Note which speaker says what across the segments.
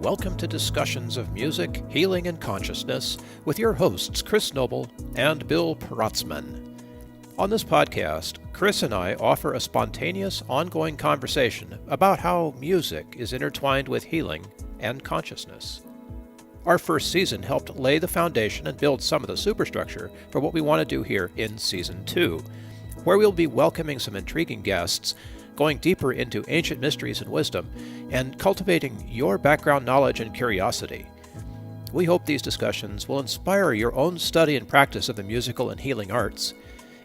Speaker 1: Welcome to Discussions of Music, Healing, and Consciousness with your hosts, Chris Noble and Bill Protzman. On this podcast, Chris and I offer a spontaneous, ongoing conversation about how music is intertwined with healing and consciousness. Our first season helped lay the foundation and build some of the superstructure for what we want to do here in Season 2, where we'll be welcoming some intriguing guests, going deeper into ancient mysteries and wisdom, and cultivating your background knowledge and curiosity. We hope these discussions will inspire your own study and practice of the musical and healing arts,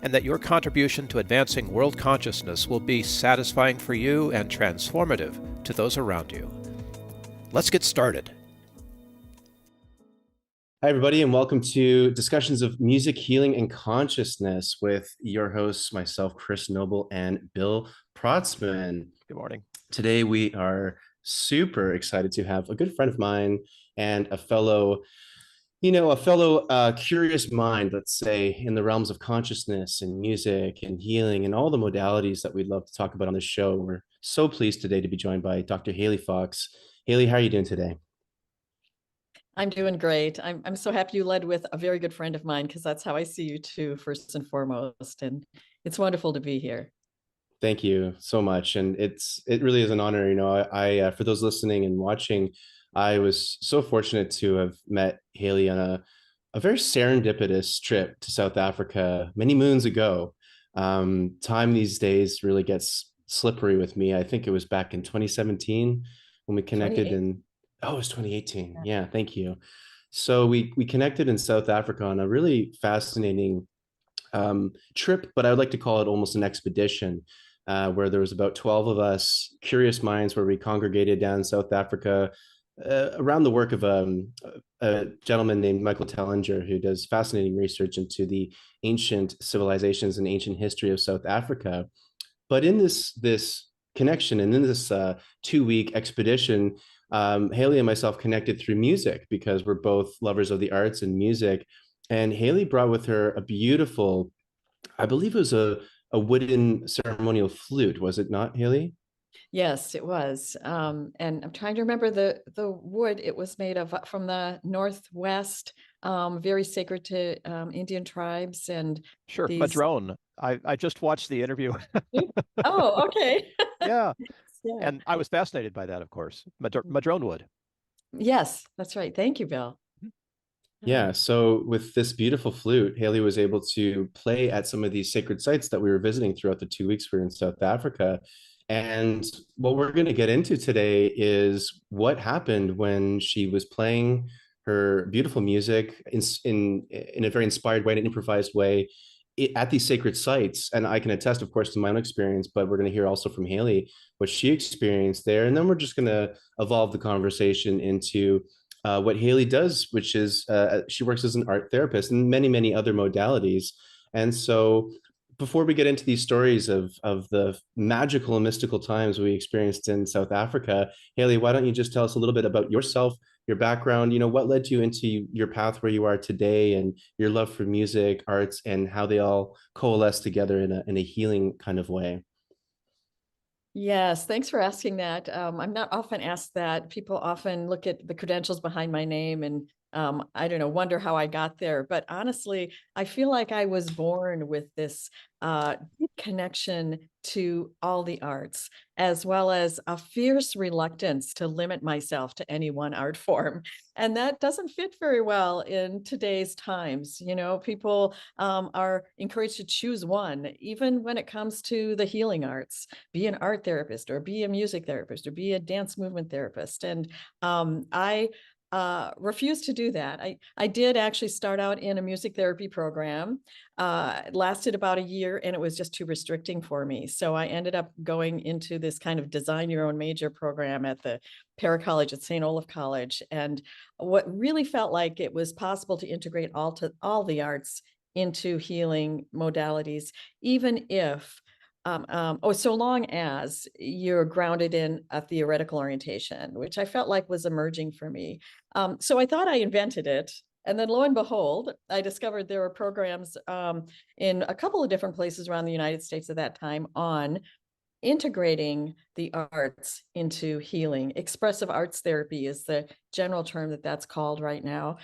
Speaker 1: and that your contribution to advancing world consciousness will be satisfying for you and transformative to those around you. Let's get started.
Speaker 2: Hi, everybody, and welcome to Discussions of Music, Healing, and Consciousness with your hosts, myself, Chris Noble, and Bill Protzman.
Speaker 1: Good morning.
Speaker 2: Today, we are super excited to have a good friend of mine and a fellow curious mind, let's say, in the realms of consciousness and music and healing and all the modalities that we'd love to talk about on this show. We're so pleased today to be joined by Dr. Haley Fox. Haley, how are you doing today?
Speaker 3: I'm doing great. I'm so happy you led with a very good friend of mine, because that's how I see you too, first and foremost. And it's wonderful to be here.
Speaker 2: Thank you so much. And it really is an honor. I for those listening and watching, I was so fortunate to have met Haley on a very serendipitous trip to South Africa many moons ago. Time these days really gets slippery with me. I think it was back in 2017 when we connected it was 2018. Yeah, thank you. So we connected in South Africa on a really fascinating trip, but I would like to call it almost an expedition, where there was about 12 of us curious minds where we congregated down in South Africa around the work of a gentleman named Michael Tellinger, who does fascinating research into the ancient civilizations and ancient history of South Africa. But in this connection and in this 2-week expedition, Haley and myself connected through music because we're both lovers of the arts and music. And Haley brought with her a beautiful, I believe it was a wooden ceremonial flute, was it not, Haley?
Speaker 3: Yes, it was. And I'm trying to remember the wood it was made of, from the Northwest, very sacred to Indian tribes. And
Speaker 1: Sure, Madrone. I just watched the interview.
Speaker 3: Oh, okay.
Speaker 1: Yeah.
Speaker 3: Yeah.
Speaker 1: And I was fascinated by that, of course. Madrone wood.
Speaker 3: Yes, that's right. Thank you, Bill.
Speaker 2: Yeah, so with this beautiful flute, Haley was able to play at some of these sacred sites that we were visiting throughout the 2 weeks we were in South Africa. And what we're going to get into today is what happened when she was playing her beautiful music in a very inspired way, in an improvised way, at these sacred sites. And I can attest, of course, to my own experience, but we're going to hear also from Haley what she experienced there. And then we're just going to evolve the conversation into what Haley does, which is she works as an art therapist and many, many other modalities. And so before we get into these stories of the magical and mystical times we experienced in South Africa, Haley, why don't you just tell us a little bit about yourself, your background, what led you into your path where you are today, and your love for music, arts, and how they all coalesce together in a healing kind of way.
Speaker 3: Yes, thanks for asking that. I'm not often asked that. People often look at the credentials behind my name and I don't know, wonder how I got there. But honestly, I feel like I was born with this deep connection to all the arts, as well as a fierce reluctance to limit myself to any one art form. And that doesn't fit very well in today's times. People are encouraged to choose one, even when it comes to the healing arts. Be an art therapist, or be a music therapist, or be a dance movement therapist. And I refused to do that. I did actually start out in a music therapy program. It lasted about a year, and it was just too restricting for me. So I ended up going into this kind of design your own major program at the Para College at St. Olaf College. And what really felt like it was possible to integrate all the arts into healing modalities, even if so long as you're grounded in a theoretical orientation, which I felt like was emerging for me. So I thought I invented it. And then lo and behold, I discovered there were programs in a couple of different places around the United States at that time on integrating the arts into healing. Expressive arts therapy is the general term that's called right now.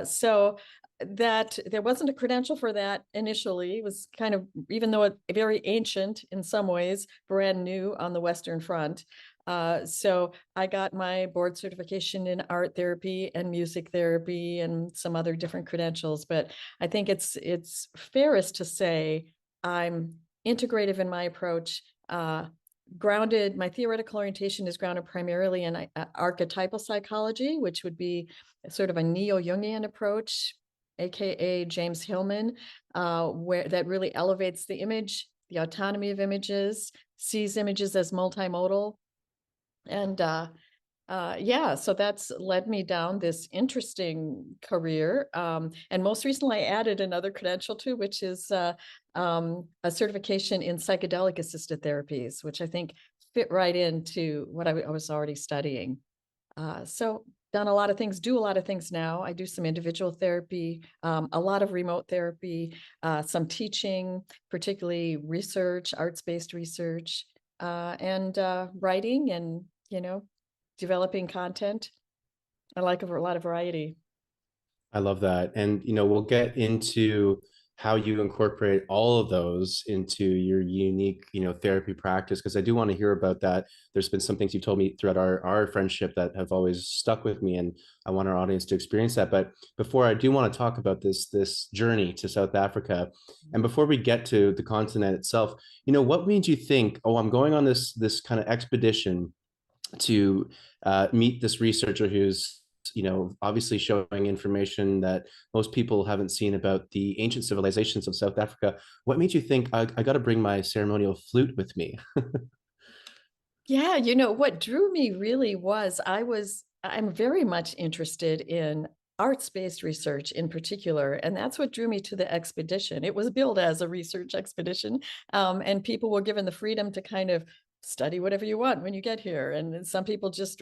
Speaker 3: So that there wasn't a credential for that initially. It was kind of, even though it very ancient in some ways, brand new on the Western Front. So I got my board certification in art therapy and music therapy and some other different credentials. But I think it's fairest to say I'm integrative in my approach. Grounded, my theoretical orientation is grounded primarily in archetypal psychology, which would be sort of a neo-Jungian approach, aka James Hillman, where that really elevates the image, the autonomy of images, sees images as multimodal. And yeah, so that's led me down this interesting career. And most recently, I added another credential too, which is a certification in psychedelic assisted therapies, which I think fit right into what I was already studying. So done a lot of things, do a lot of things now. I do some individual therapy, a lot of remote therapy, some teaching, particularly research, arts-based research, and writing and, developing content. I like a lot of variety.
Speaker 2: I love that. And, we'll get into how you incorporate all of those into your unique, therapy practice, because I do want to hear about that. There's been some things you've told me throughout our friendship that have always stuck with me, and I want our audience to experience that. But before, I do want to talk about this journey to South Africa. And before we get to the continent itself, what made you think, oh, I'm going on this kind of expedition to meet this researcher who's obviously showing information that most people haven't seen about the ancient civilizations of South Africa. What made you think I got to bring my ceremonial flute with me?
Speaker 3: Yeah, what drew me really was I'm very much interested in arts-based research in particular, and that's what drew me to the expedition. It was billed as a research expedition, and people were given the freedom to kind of study whatever you want when you get here. And some people just,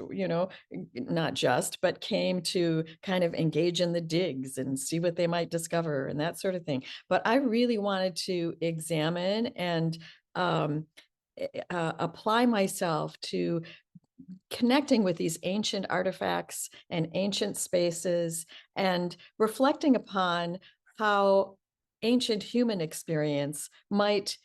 Speaker 3: not just, but came to kind of engage in the digs and see what they might discover and that sort of thing. But I really wanted to examine and apply myself to connecting with these ancient artifacts and ancient spaces and reflecting upon how ancient human experience might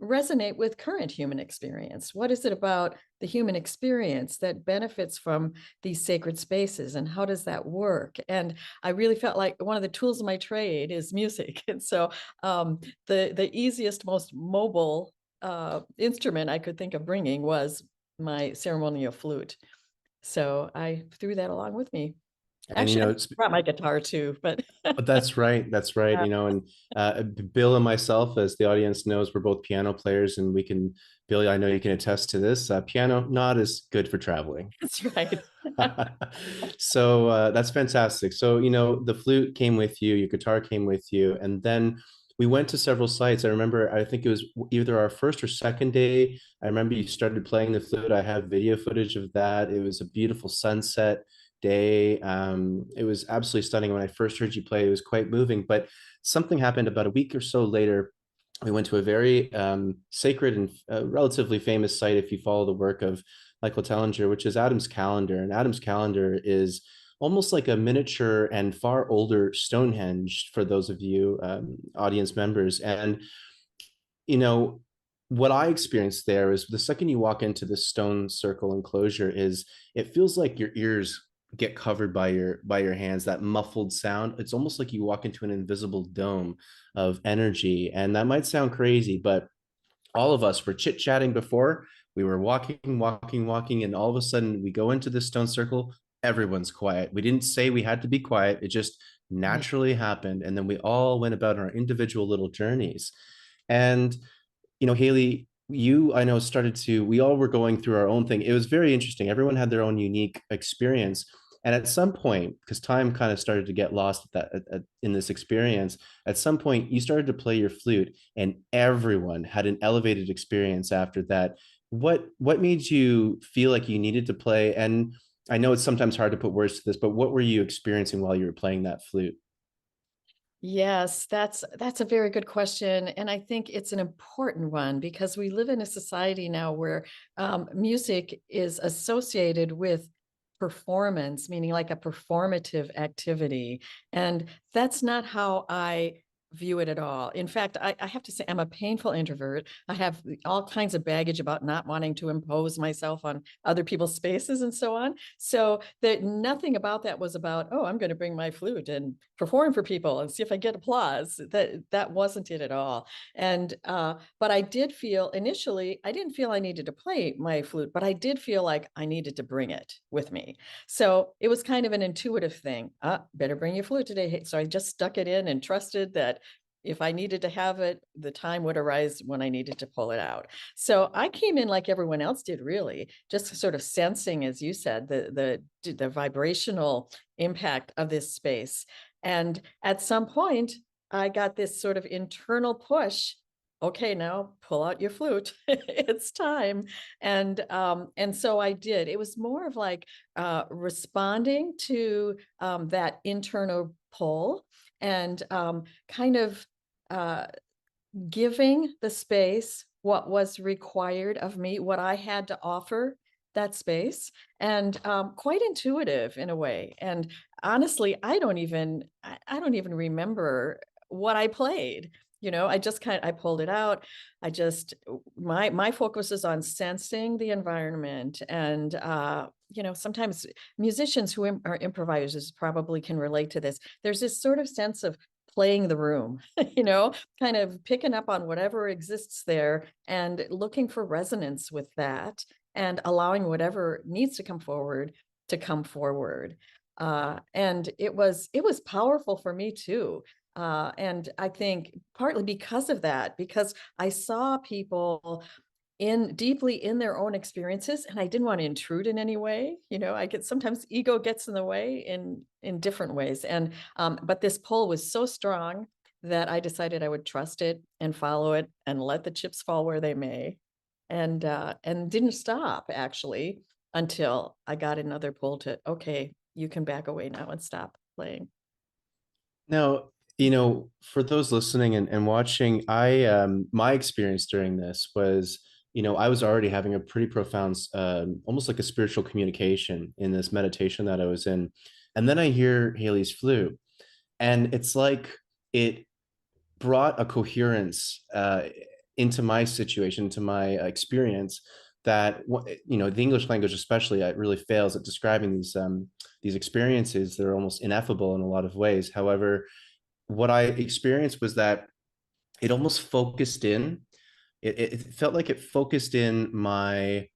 Speaker 3: resonate with current human experience. What is it about the human experience that benefits from these sacred spaces, and how does that work? And I really felt like one of the tools of my trade is music. And so the easiest, most mobile instrument I could think of bringing was my ceremonial flute. So I threw that along with me. Actually, I brought my guitar too, but
Speaker 2: That's right. That's right. And Bill and myself, as the audience knows, we're both piano players, and Bill, I know you can attest to this. Piano, not as good for traveling.
Speaker 3: That's right.
Speaker 2: So that's fantastic. So, the flute came with you, your guitar came with you, and then we went to several sites. I remember, I think it was either our first or second day. I remember you started playing the flute. I have video footage of that. It was a beautiful sunset day. It was absolutely stunning. When I first heard you play, it was quite moving. But something happened about a week or so later. We went to a very sacred and relatively famous site, if you follow the work of Michael Tellinger, which is Adam's Calendar. And Adam's Calendar is almost like a miniature and far older Stonehenge for those of you audience members. And, what I experienced there is the second you walk into this stone circle enclosure is it feels like your ears get covered by your hands, that muffled sound. It's almost like you walk into an invisible dome of energy. And that might sound crazy, but all of us were chit-chatting before. We were walking, and all of a sudden we go into this stone circle. Everyone's quiet. We didn't say we had to be quiet. It just naturally happened. And then we all went about our individual little journeys. And, Haley, I know we all were going through our own thing. It was very interesting. Everyone had their own unique experience. And at some point, because time kind of started to get lost in this experience, at some point you started to play your flute, and everyone had an elevated experience after that. What made you feel like you needed to play? And I know it's sometimes hard to put words to this, but what were you experiencing while you were playing that flute?
Speaker 3: Yes, that's a very good question, and I think it's an important one because we live in a society now where music is associated with performance, meaning like a performative activity, and that's not how I view it at all. In fact, I have to say I'm a painful introvert. I have all kinds of baggage about not wanting to impose myself on other people's spaces and so on. So that nothing about that was about, oh, I'm going to bring my flute and perform for people and see if I get applause. That wasn't it at all. And but I did feel initially, I didn't feel I needed to play my flute, but I did feel like I needed to bring it with me. So it was kind of an intuitive thing. Better bring your flute today. So I just stuck it in and trusted that if I needed to have it, the time would arise when I needed to pull it out. So I came in like everyone else did, really, just sort of sensing, as you said, the vibrational impact of this space. And at some point, I got this sort of internal push. Okay, now pull out your flute. It's time. And so I did. It was more of like responding to that internal pull and kind of uh, giving the space what was required of me, what I had to offer that space, and quite intuitive in a way. And honestly, I don't even remember what I played. You know, I just I pulled it out. I just my focus is on sensing the environment, and you know, sometimes musicians who are improvisers probably can relate to this. There's this sort of sense of playing the room, you know, kind of picking up on whatever exists there and looking for resonance with that and allowing whatever needs to come forward to come forward. And it was powerful for me too. And I think partly because of that, because I saw people in deeply in their own experiences, and I didn't want to intrude in any way. You know, I get sometimes ego gets in the way in different ways. And but this pull was so strong that I decided I would trust it and follow it and let the chips fall where they may. And didn't stop actually until I got another pull to, okay, you can back away now and stop playing.
Speaker 2: Now, for those listening and watching, my experience during this was, I was already having a pretty profound, almost like a spiritual communication in this meditation that I was in. And then I hear Haley's flute, and it's like it brought a coherence into my situation, to my experience, that the English language especially it really fails at describing these experiences. They're almost ineffable in a lot of ways. However, what I experienced was that it almost focused in. It felt like it focused in my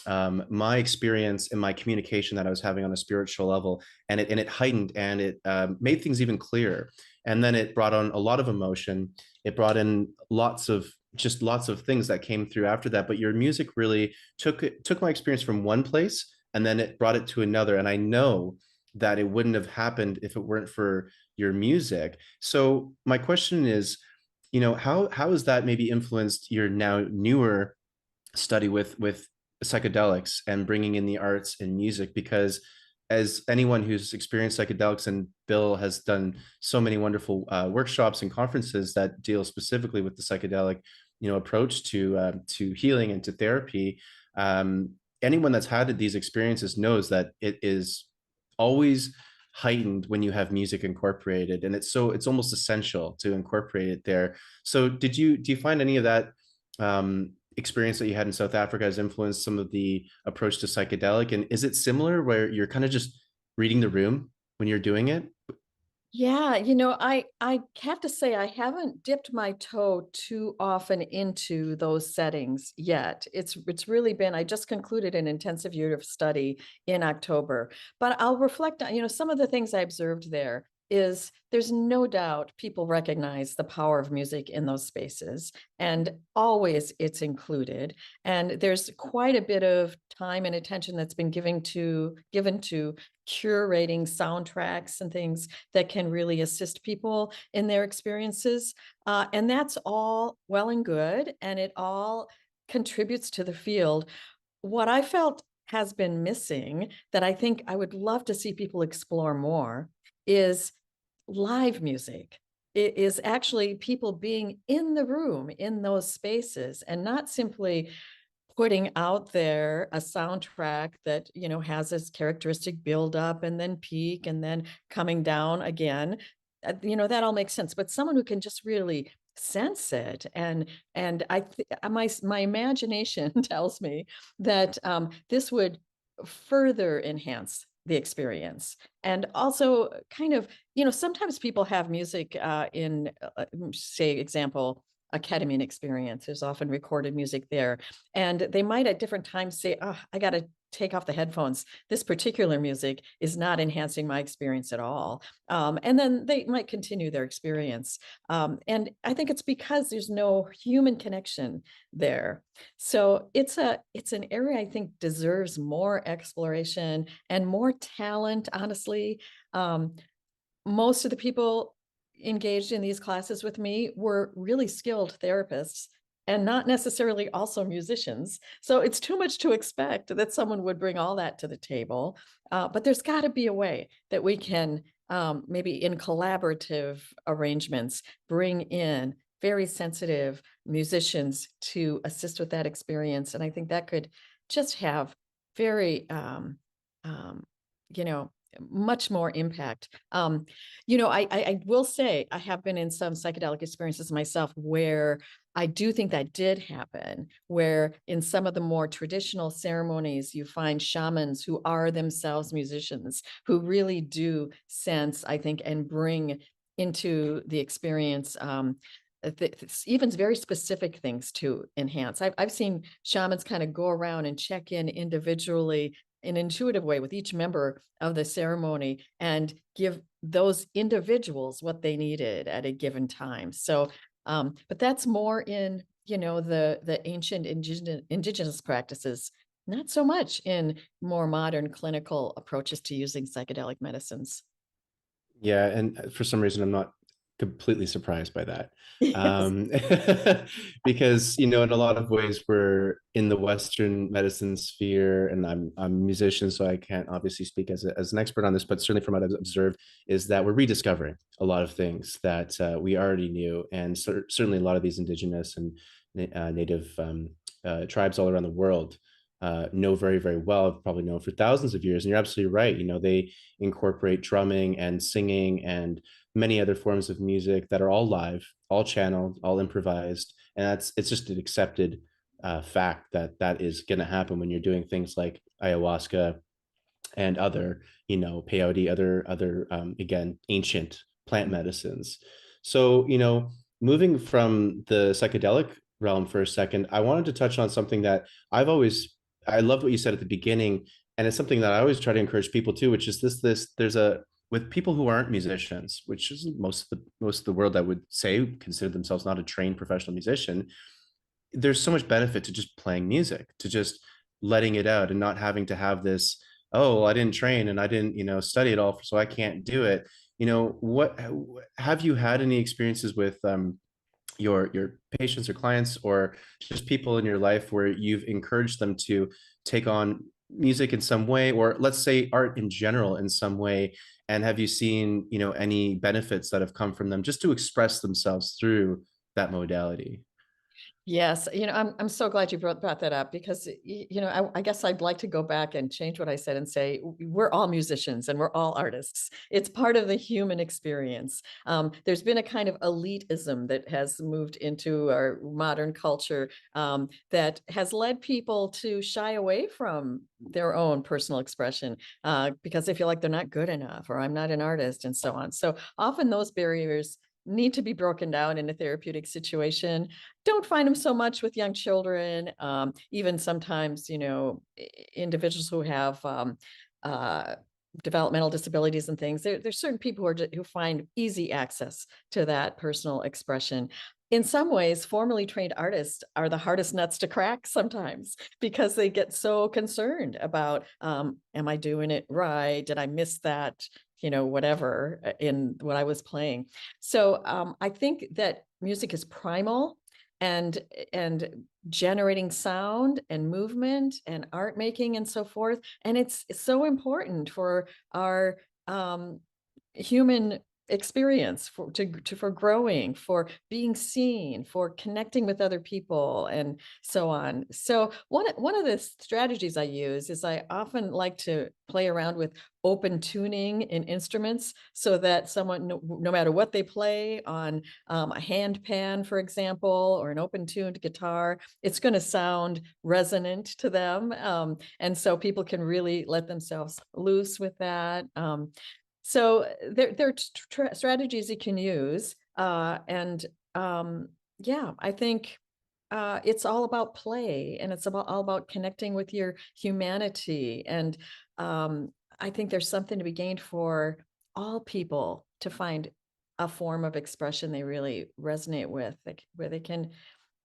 Speaker 2: experience and my communication that I was having on a spiritual level, and it heightened, and it made things even clearer. And then it brought on a lot of emotion. It brought in lots of things that came through after that. But your music really took my experience from one place, and then it brought it to another. And I know that it wouldn't have happened if it weren't for your music. So my question is, how has that maybe influenced your now newer study with psychedelics and bringing in the arts and music? Because as anyone who's experienced psychedelics, and Bill has done so many wonderful workshops and conferences that deal specifically with the psychedelic approach to healing and to therapy, anyone that's had these experiences knows that it is always heightened when you have music incorporated, and it's almost essential to incorporate it there. So do you find any of that experience that you had in South Africa has influenced some of the approach to psychedelic? And is it similar where you're kind of just reading the room when you're doing it?
Speaker 3: Yeah, you know, I have to say I haven't dipped my toe too often into those settings yet. It's really been, I just concluded an intensive year of study in October, but I'll reflect on, you know, some of the things I observed there is there's no doubt people recognize the power of music in those spaces, and always it's included. And there's quite a bit of time and attention that's been given to curating soundtracks and things that can really assist people in their experiences. And that's all well and good, and it all contributes to the field. What I felt has been missing that I think I would love to see people explore more is live music. is actually people being in the room, in those spaces, and not simply putting out there a soundtrack that, has this characteristic build up and then peak and then coming down again. That all makes sense. But someone who can just really sense it, and my imagination tells me that this would further enhance the experience. And also kind of, sometimes people have music in, say, example, a ketamine experience. There's often recorded music there. And they might at different times say, oh, I got to take off the headphones. This particular music is not enhancing my experience at all. And then they might continue their experience. And I think it's because there's no human connection there. So it's an area I think deserves more exploration and more talent, honestly. Most of the people engaged in these classes with me were really skilled therapists and not necessarily also musicians. So it's too much to expect that someone would bring all that to the table. But there's got to be a way that we can, maybe in collaborative arrangements, bring in very sensitive musicians to assist with that experience. And I think that could just have very, much more impact. I will say I have been in some psychedelic experiences myself where I do think that did happen, where in some of the more traditional ceremonies, you find shamans who are themselves musicians, who really do sense, I think, and bring into the experience even very specific things to enhance. I've seen shamans kind of go around and check in individually in an intuitive way with each member of the ceremony and give those individuals what they needed at a given time. So, but that's more in, the ancient indigenous practices, not so much in more modern clinical approaches to using psychedelic medicines.
Speaker 2: Yeah, and for some reason, I'm not completely surprised by that.
Speaker 3: Yes.
Speaker 2: Because, in a lot of ways, we're in the Western medicine sphere, and I'm a musician, so I can't obviously speak as an expert on this, but certainly from what I've observed is that we're rediscovering a lot of things that we already knew. And certainly a lot of these indigenous and native tribes all around the world know very, very well, have probably known for thousands of years. And you're absolutely right. They incorporate drumming and singing and many other forms of music that are all live, all channeled, all improvised. And it's just an accepted fact that is going to happen when you're doing things like ayahuasca and other, peyote, other again, ancient plant medicines. So, moving from the psychedelic realm for a second, I wanted to touch on something that I love what you said at the beginning, and it's something that I always try to encourage people to, which is with people who aren't musicians, which is most of the world, I would say, consider themselves not a trained professional musician. There's so much benefit to just playing music, to just letting it out and not having to have this, oh, well, I didn't train and I didn't, study it all, so I can't do it. What have you had any experiences with your patients or clients, or just people in your life, where you've encouraged them to take on music in some way, or let's say art in general in some way? And have you seen, any benefits that have come from them just to express themselves through that modality?
Speaker 3: Yes, I'm so glad you brought that up, because I guess I'd like to go back and change what I said and say we're all musicians and we're all artists. It's part of the human experience. There's been a kind of elitism that has moved into our modern culture, that has led people to shy away from their own personal expression because they feel like they're not good enough, or I'm not an artist, and so on. So often those barriers need to be broken down in a therapeutic situation. Don't find them so much with young children. Even sometimes, individuals who have developmental disabilities and things. There's certain people who find easy access to that personal expression. In some ways, formally trained artists are the hardest nuts to crack sometimes, because they get so concerned about, am I doing it right? Did I miss that? Whatever in what I was playing. So I think that music is primal, and generating sound and movement and art making and so forth. And it's so important for our human experience, for growing, for being seen, for connecting with other people, and so on. So one of the strategies I use is I often like to play around with open tuning in instruments, so that someone, no matter what they play on a hand pan, for example, or an open tuned guitar, it's going to sound resonant to them. And so people can really let themselves loose with that. So there are strategies you can use. And yeah, I think it's all about play, and it's all about connecting with your humanity. And I think there's something to be gained for all people to find a form of expression they really resonate with, like, where they can,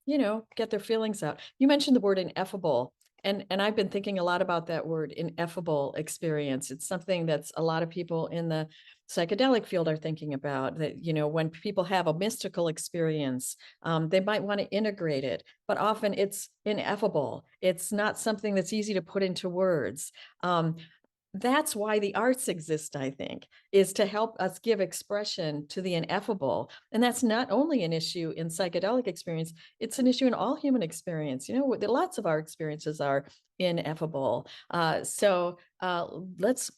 Speaker 3: get their feelings out. You mentioned the word ineffable. And I've been thinking a lot about that word, ineffable experience. It's something that's a lot of people in the psychedelic field are thinking about, that, when people have a mystical experience, they might want to integrate it, but often it's ineffable. It's not something that's easy to put into words. That's why the arts exist, I think, is to help us give expression to the ineffable. And that's not only an issue in psychedelic experience, it's an issue in all human experience. Lots of our experiences are ineffable. So let's,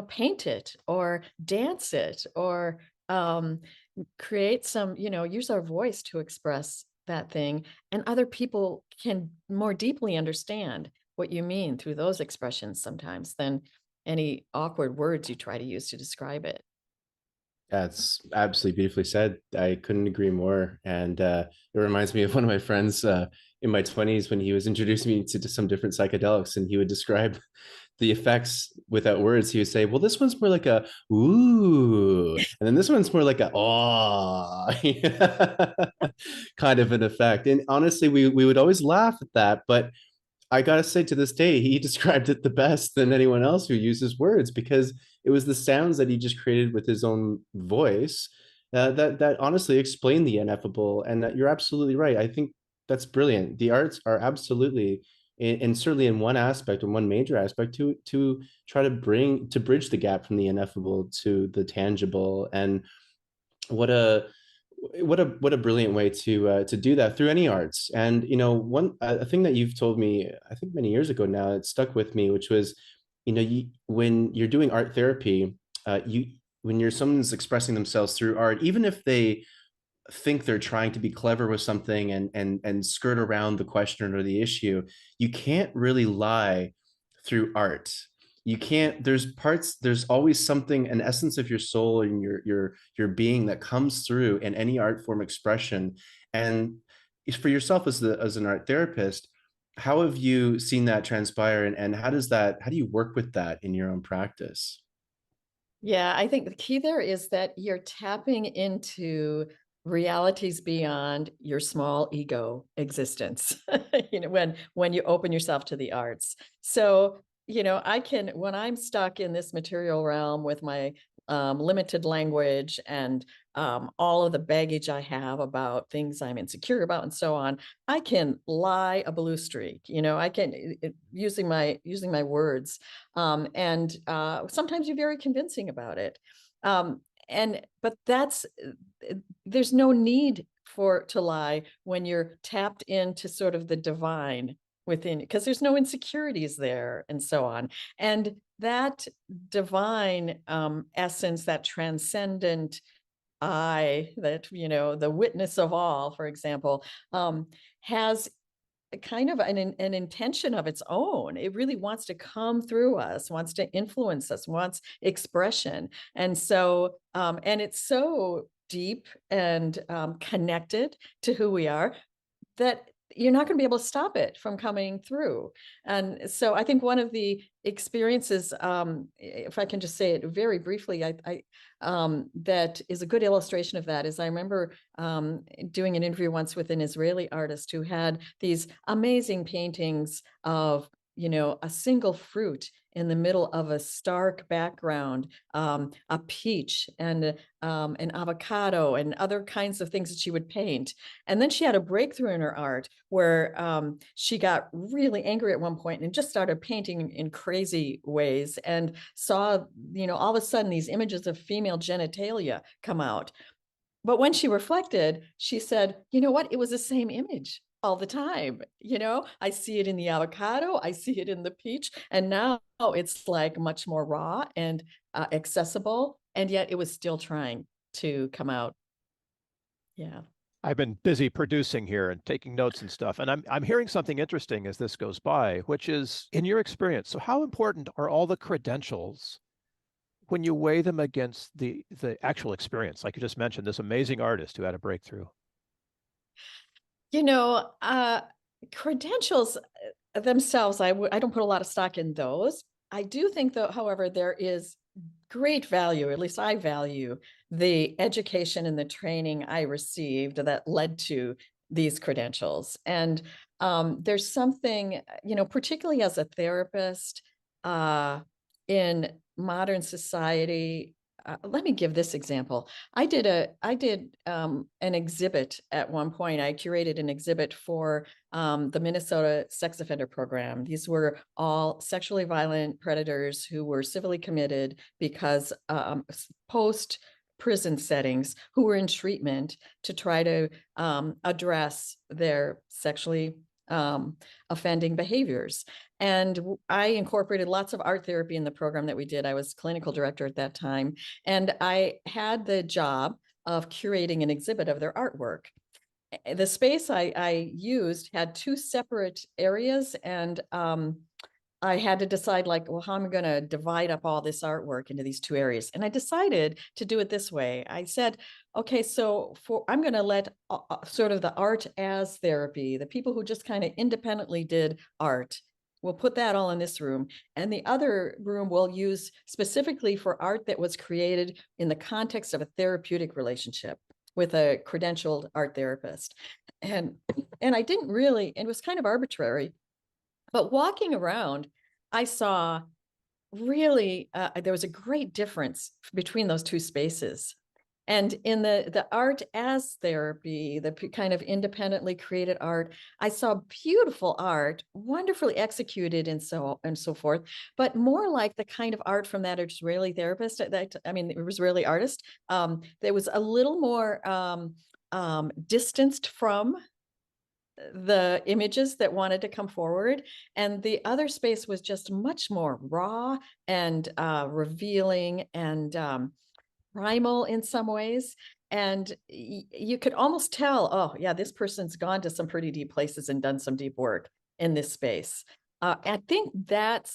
Speaker 3: paint it, or dance it, or create some, use our voice to express that thing. And other people can more deeply understand what you mean through those expressions sometimes than any awkward words you try to use to describe it.
Speaker 2: That's absolutely beautifully said. I couldn't agree more. And it reminds me of one of my friends in my 20s, when he was introducing me to some different psychedelics, and he would describe the effects without words. He would say, well, this one's more like a ooh, and then this one's more like a oh, kind of an effect. And honestly, we would always laugh at that. But I gotta say, to this day, he described it the best than anyone else who uses words, because it was the sounds that he just created with his own voice that honestly explain the ineffable. And that, you're absolutely right. I think that's brilliant. The arts are absolutely, and certainly in one aspect, and one major aspect, to try to bridge the gap from the ineffable to the tangible. And what a what a brilliant way to do that through any arts. And one a thing that you've told me, I think many years ago now, it stuck with me, which was, when you're doing art therapy, you when you're someone's expressing themselves through art, even if they think they're trying to be clever with something and skirt around the question or the issue, you can't really lie through art. You can't, there's always something, an essence of your soul and your being that comes through in any art form expression. And for yourself as an art therapist, how have you seen that transpire, and how do you work with that in your own practice?
Speaker 3: Yeah, I think the key there is that you're tapping into realities beyond your small ego existence, when you open yourself to the arts. So, when I'm stuck in this material realm with my limited language, and all of the baggage I have about things I'm insecure about and so on, I can lie a blue streak. I can, using my words, and sometimes you're very convincing about it. But there's no need to lie when you're tapped into sort of the divine within, because there's no insecurities there, and so on. And that divine essence, that transcendent I, that, the witness of all, for example, has a kind of an intention of its own. It really wants to come through us, wants to influence us, wants expression. And so, and it's so deep and connected to who we are, that you're not going to be able to stop it from coming through. And so I think one of the experiences, if I can just say it very briefly, that is a good illustration of that, is I remember doing an interview once with an Israeli artist who had these amazing paintings of a single fruit in the middle of a stark background, a peach and an avocado and other kinds of things that she would paint. And then she had a breakthrough in her art where she got really angry at one point and just started painting in crazy ways and saw, all of a sudden these images of female genitalia come out. But when she reflected, she said, you know what? It was the same image all the time. I see it in the avocado, I see it in the peach, and now it's like much more raw and accessible. And yet it was still trying to come out. Yeah.
Speaker 1: I've been busy producing here and taking notes and stuff, and I'm hearing something interesting as this goes by, which is in your experience. So how important are all the credentials when you weigh them against the actual experience? Like you just mentioned, this amazing artist who had a breakthrough.
Speaker 3: Credentials themselves, I don't put a lot of stock in those. I do think, though, however, there is great value, at least I value the education and the training I received that led to these credentials. And there's something, particularly as a therapist in modern society. Let me give this example. I did an exhibit at one point. I curated an exhibit for the Minnesota Sex Offender Program. These were all sexually violent predators who were civilly committed because post prison settings who were in treatment to try to address their sexually offending behaviors. And I incorporated lots of art therapy in the program that we did. I was clinical director at that time, and I had the job of curating an exhibit of their artwork. The space I used had two separate areas, and I had to decide, how am I going to divide up all this artwork into these two areas? And I decided to do it this way. I said, okay, so I'm going to let sort of the art as therapy, the people who just kind of independently did art, we'll put that all in this room. And the other room we'll use specifically for art that was created in the context of a therapeutic relationship with a credentialed art therapist. And I didn't really, it was kind of arbitrary. But walking around, I saw really, there was a great difference between those two spaces. And in the art as therapy, the kind of independently created art, I saw beautiful art, wonderfully executed and so forth, but more like the kind of art from that Israeli therapist, Israeli artist, that was a little more distanced from the images that wanted to come forward. And the other space was just much more raw and revealing and primal in some ways. And you could almost tell, oh yeah, this person's gone to some pretty deep places and done some deep work in this space. I think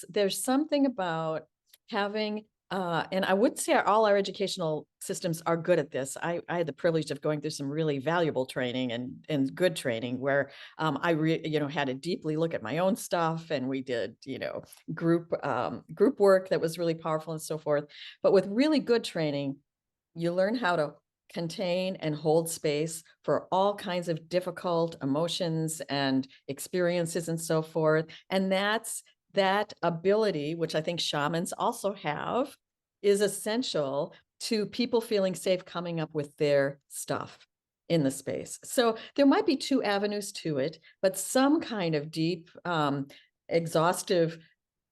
Speaker 3: there's something about having and I would say all our educational systems are good at this. I had the privilege of going through some really valuable training and good training where I had to deeply look at my own stuff, and we did group work that was really powerful and so forth. But with really good training, you learn how to contain and hold space for all kinds of difficult emotions and experiences and so forth. And that ability, which I think shamans also have, is essential to people feeling safe coming up with their stuff in the space. So there might be two avenues to it, but some kind of deep, exhaustive,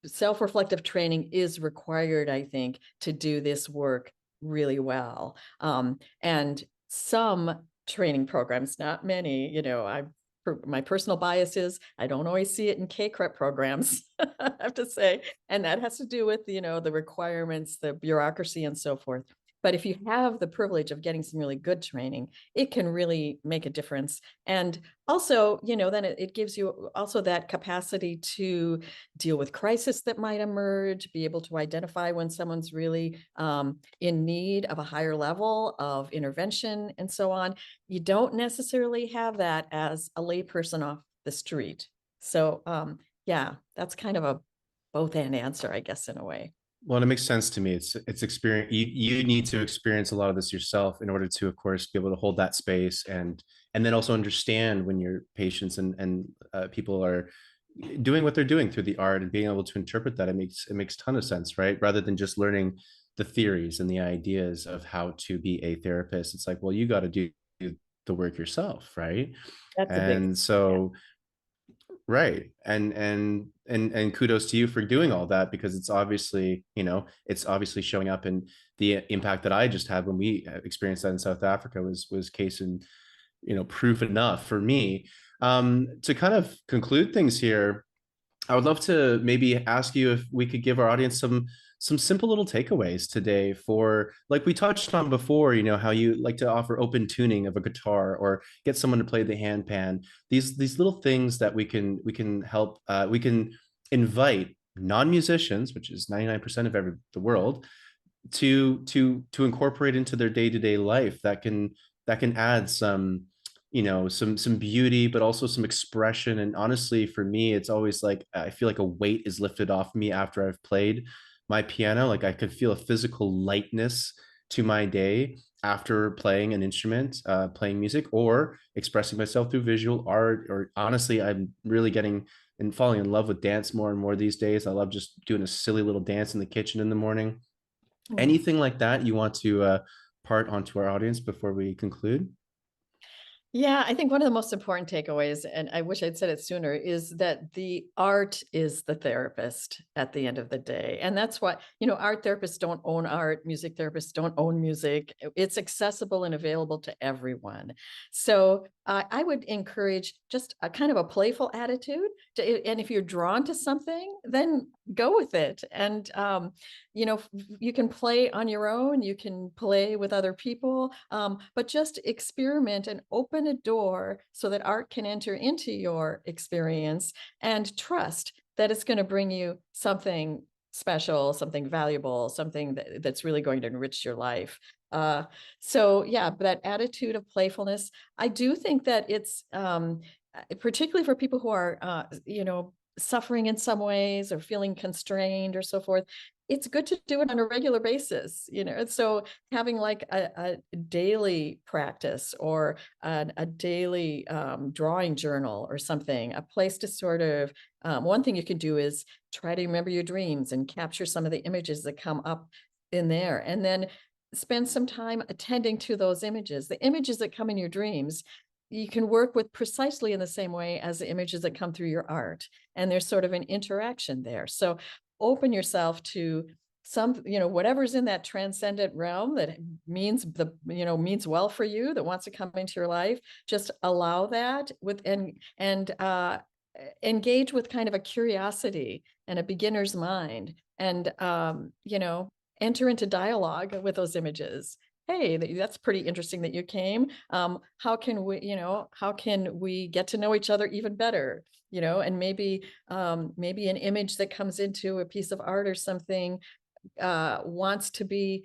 Speaker 3: self-reflective training is required, I think, to do this work really well. And some training programs, not many, my personal bias is I don't always see it in K-CREP programs, I have to say. And that has to do with, the requirements, the bureaucracy and so forth. But if you have the privilege of getting some really good training, it can really make a difference. And also, then it gives you also that capacity to deal with crisis that might emerge, be able to identify when someone's really in need of a higher level of intervention and so on. You don't necessarily have that as a layperson off the street. So yeah, that's kind of a both and answer, I guess, in a way.
Speaker 2: Well, it makes sense to me. It's experience. You need to experience a lot of this yourself in order to, of course, be able to hold that space and then also understand when your patients and people are doing what they're doing through the art and being able to interpret that, it makes a ton of sense, right? Rather than just learning the theories and the ideas of how to be a therapist, it's like, well, you got to do the work yourself, right?
Speaker 3: That's a big,
Speaker 2: And
Speaker 3: yeah.
Speaker 2: so, right, and kudos to you for doing all that, because it's obviously showing up. And the impact that I just had when we experienced that in South Africa was case and proof enough for me. To kind of conclude things here, I would love to maybe ask you if we could give our audience some simple little takeaways today, for, like we touched on before, how you like to offer open tuning of a guitar or get someone to play the handpan. These little things that we can invite non-musicians, which is 99% of the world, to incorporate into their day-to-day life, that can add some beauty, but also some expression. And honestly, for me, it's always like I feel like a weight is lifted off me after I've played my piano. Like I could feel a physical lightness to my day after playing an instrument, playing music, or expressing myself through visual art. Or honestly, I'm really getting and falling in love with dance more and more these days. I love just doing a silly little dance in the kitchen in the morning.
Speaker 3: Mm.
Speaker 2: Anything like that you want to part onto our audience before we conclude?
Speaker 3: Yeah, I think one of the most important takeaways, and I wish I'd said it sooner, is that the art is the therapist at the end of the day. And that's why, art therapists don't own art, music therapists don't own music. It's accessible and available to everyone. So I would encourage just a kind of a playful attitude. And if you're drawn to something, then go with it. And, you can play on your own, you can play with other people, but just experiment and open a door so that art can enter into your experience, and trust that it's going to bring you something special, something valuable, something that's really going to enrich your life. So yeah, that attitude of playfulness, I do think that it's particularly for people who are, suffering in some ways or feeling constrained or so forth. It's good to do it on a regular basis, so having like a daily practice, or a daily drawing journal or something, a place to sort of, one thing you can do is try to remember your dreams and capture some of the images that come up in there, and then spend some time attending to those images. The images that come in your dreams, you can work with precisely in the same way as the images that come through your art. And there's sort of an interaction there. So open yourself to some, whatever's in that transcendent realm that means well for you, that wants to come into your life. Just allow that and engage with kind of a curiosity and a beginner's mind, and enter into dialogue with those images. Hey, that's pretty interesting that you came. How can we get to know each other even better? And maybe an image that comes into a piece of art or something wants to be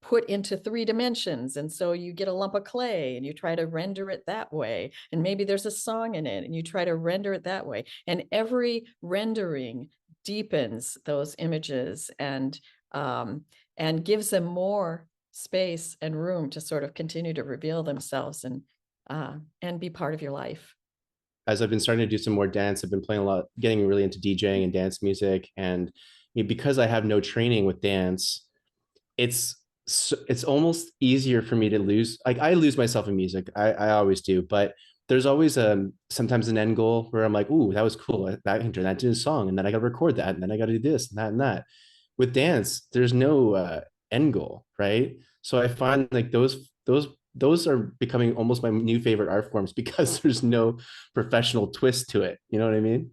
Speaker 3: put into 3 dimensions. And so you get a lump of clay and you try to render it that way. And maybe there's a song in it and you try to render it that way. And every rendering deepens those images, and gives them more space and room to sort of continue to reveal themselves and be part of your life.
Speaker 2: As I've been starting to do some more dance, I've been playing a lot, getting really into DJing and dance music. And because I have no training with dance, it's almost easier for me to lose. Like I lose myself in music. I always do, but there's always sometimes an end goal where I'm like, ooh, that was cool. I can turn that into a song, and then I got to record that, and then I got to do this and that and that. With dance, there's no end goal, right? So I find like those are becoming almost my new favorite art forms because there's no professional twist to it. You know what I mean?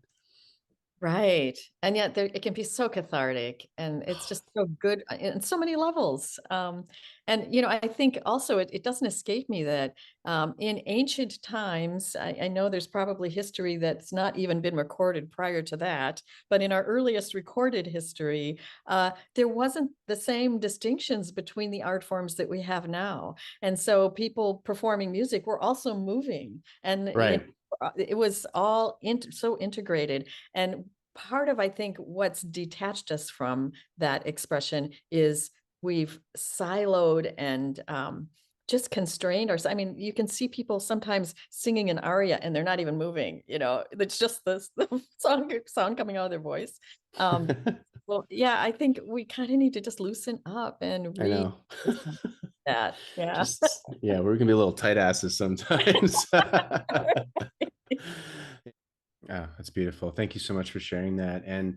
Speaker 3: Right. And yet it can be so cathartic, and it's just so good in so many levels. And, I think also it doesn't escape me that in ancient times, I know there's probably history that's not even been recorded prior to that, but in our earliest recorded history, there wasn't the same distinctions between the art forms that we have now. And so people performing music were also moving, and
Speaker 2: Right.
Speaker 3: it was all so integrated. And part of, I think, what's detached us from that expression is we've siloed and just constrained ourselves. I mean, you can see people sometimes singing an aria and they're not even moving, it's just the sound coming out of their voice. Well, yeah, I think we kind of need to just loosen up and
Speaker 2: I
Speaker 3: read
Speaker 2: know.
Speaker 3: that. Yeah.
Speaker 2: Just, yeah, we're gonna be a little tight asses sometimes. Yeah, that's beautiful. Thank you so much for sharing that. And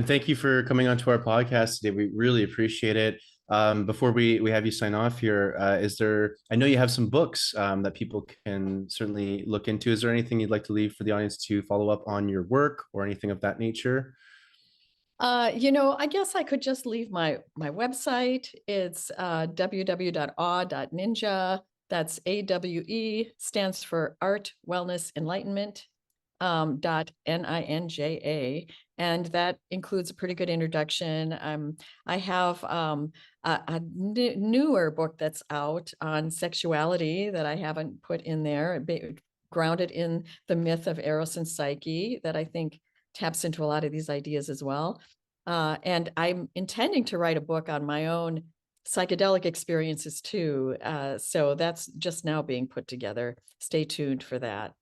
Speaker 2: thank you for coming onto our podcast today. We really appreciate it. Before we have you sign off here, I know you have some books that people can certainly look into. Is there anything you'd like to leave for the audience to follow up on your work or anything of that nature?
Speaker 3: I guess I could just leave my website. It's www.awe.ninja. That's AWE, stands for Art, Wellness, Enlightenment, .ninja, and that includes a pretty good introduction. I have a newer book that's out on sexuality that I haven't put in there, grounded in the myth of Eros and Psyche, that I think taps into a lot of these ideas as well. And I'm intending to write a book on my own psychedelic experiences too. So that's just now being put together. Stay tuned for that.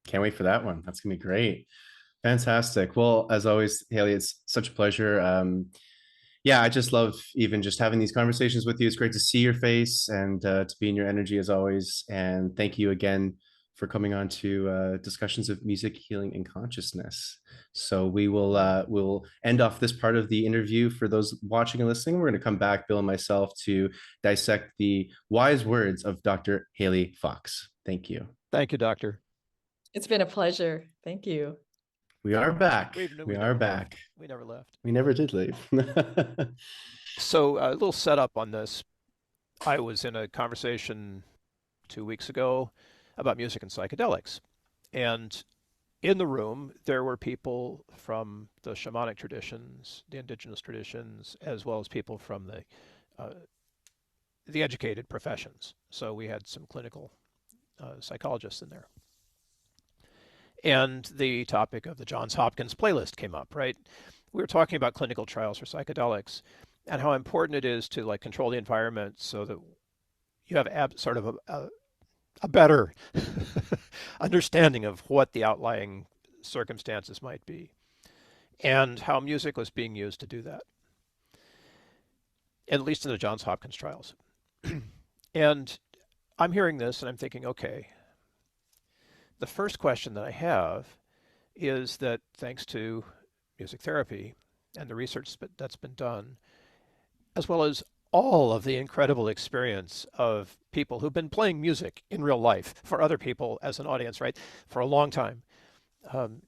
Speaker 2: Can't wait for that one. That's gonna be great. Fantastic. Well, as always, Haley, it's such a pleasure. Yeah, I just love even just having these conversations with you. It's great to see your face and to be in your energy as always. And thank you again for coming on to discussions of music, healing, and consciousness. So we'll end off this part of the interview. For those watching and listening, we're going to come back, Bill and myself, to dissect the wise words of Dr. Haley Fox. Thank you.
Speaker 1: Thank you, Doctor.
Speaker 3: It's been a pleasure. Thank you.
Speaker 2: We are back.
Speaker 1: We
Speaker 2: We
Speaker 1: never
Speaker 2: are back.
Speaker 1: left. We never left.
Speaker 2: We never did leave.
Speaker 1: So a little setup on this. I was in a conversation 2 weeks ago about music and psychedelics. And in the room, there were people from the shamanic traditions, the indigenous traditions, as well as people from the educated professions. So we had some clinical psychologists in there. And the topic of the Johns Hopkins playlist came up, right? We were talking about clinical trials for psychedelics and how important it is to control the environment so that you have sort of a better understanding of what the outlying circumstances might be, and how music was being used to do that, at least in the Johns Hopkins trials. And I'm hearing this and I'm thinking, okay, the first question that I have is that thanks to music therapy and the research that's been done, as well as all of the incredible experience of people who've been playing music in real life for other people as an audience, right, for a long time,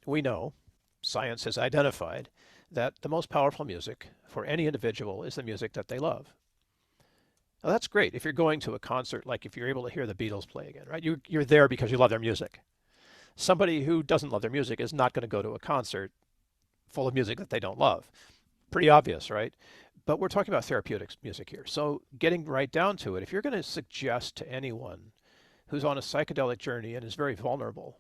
Speaker 1: we know, science has identified, that the most powerful music for any individual is the music that they love. Now, that's great if you're going to a concert, like if you're able to hear the Beatles play again, right? You're there because you love their music. Somebody who doesn't love their music is not going to go to a concert full of music that they don't love. Pretty obvious, right? But we're talking about therapeutics music here. So getting right down to it, if you're going to suggest to anyone who's on a psychedelic journey and is very vulnerable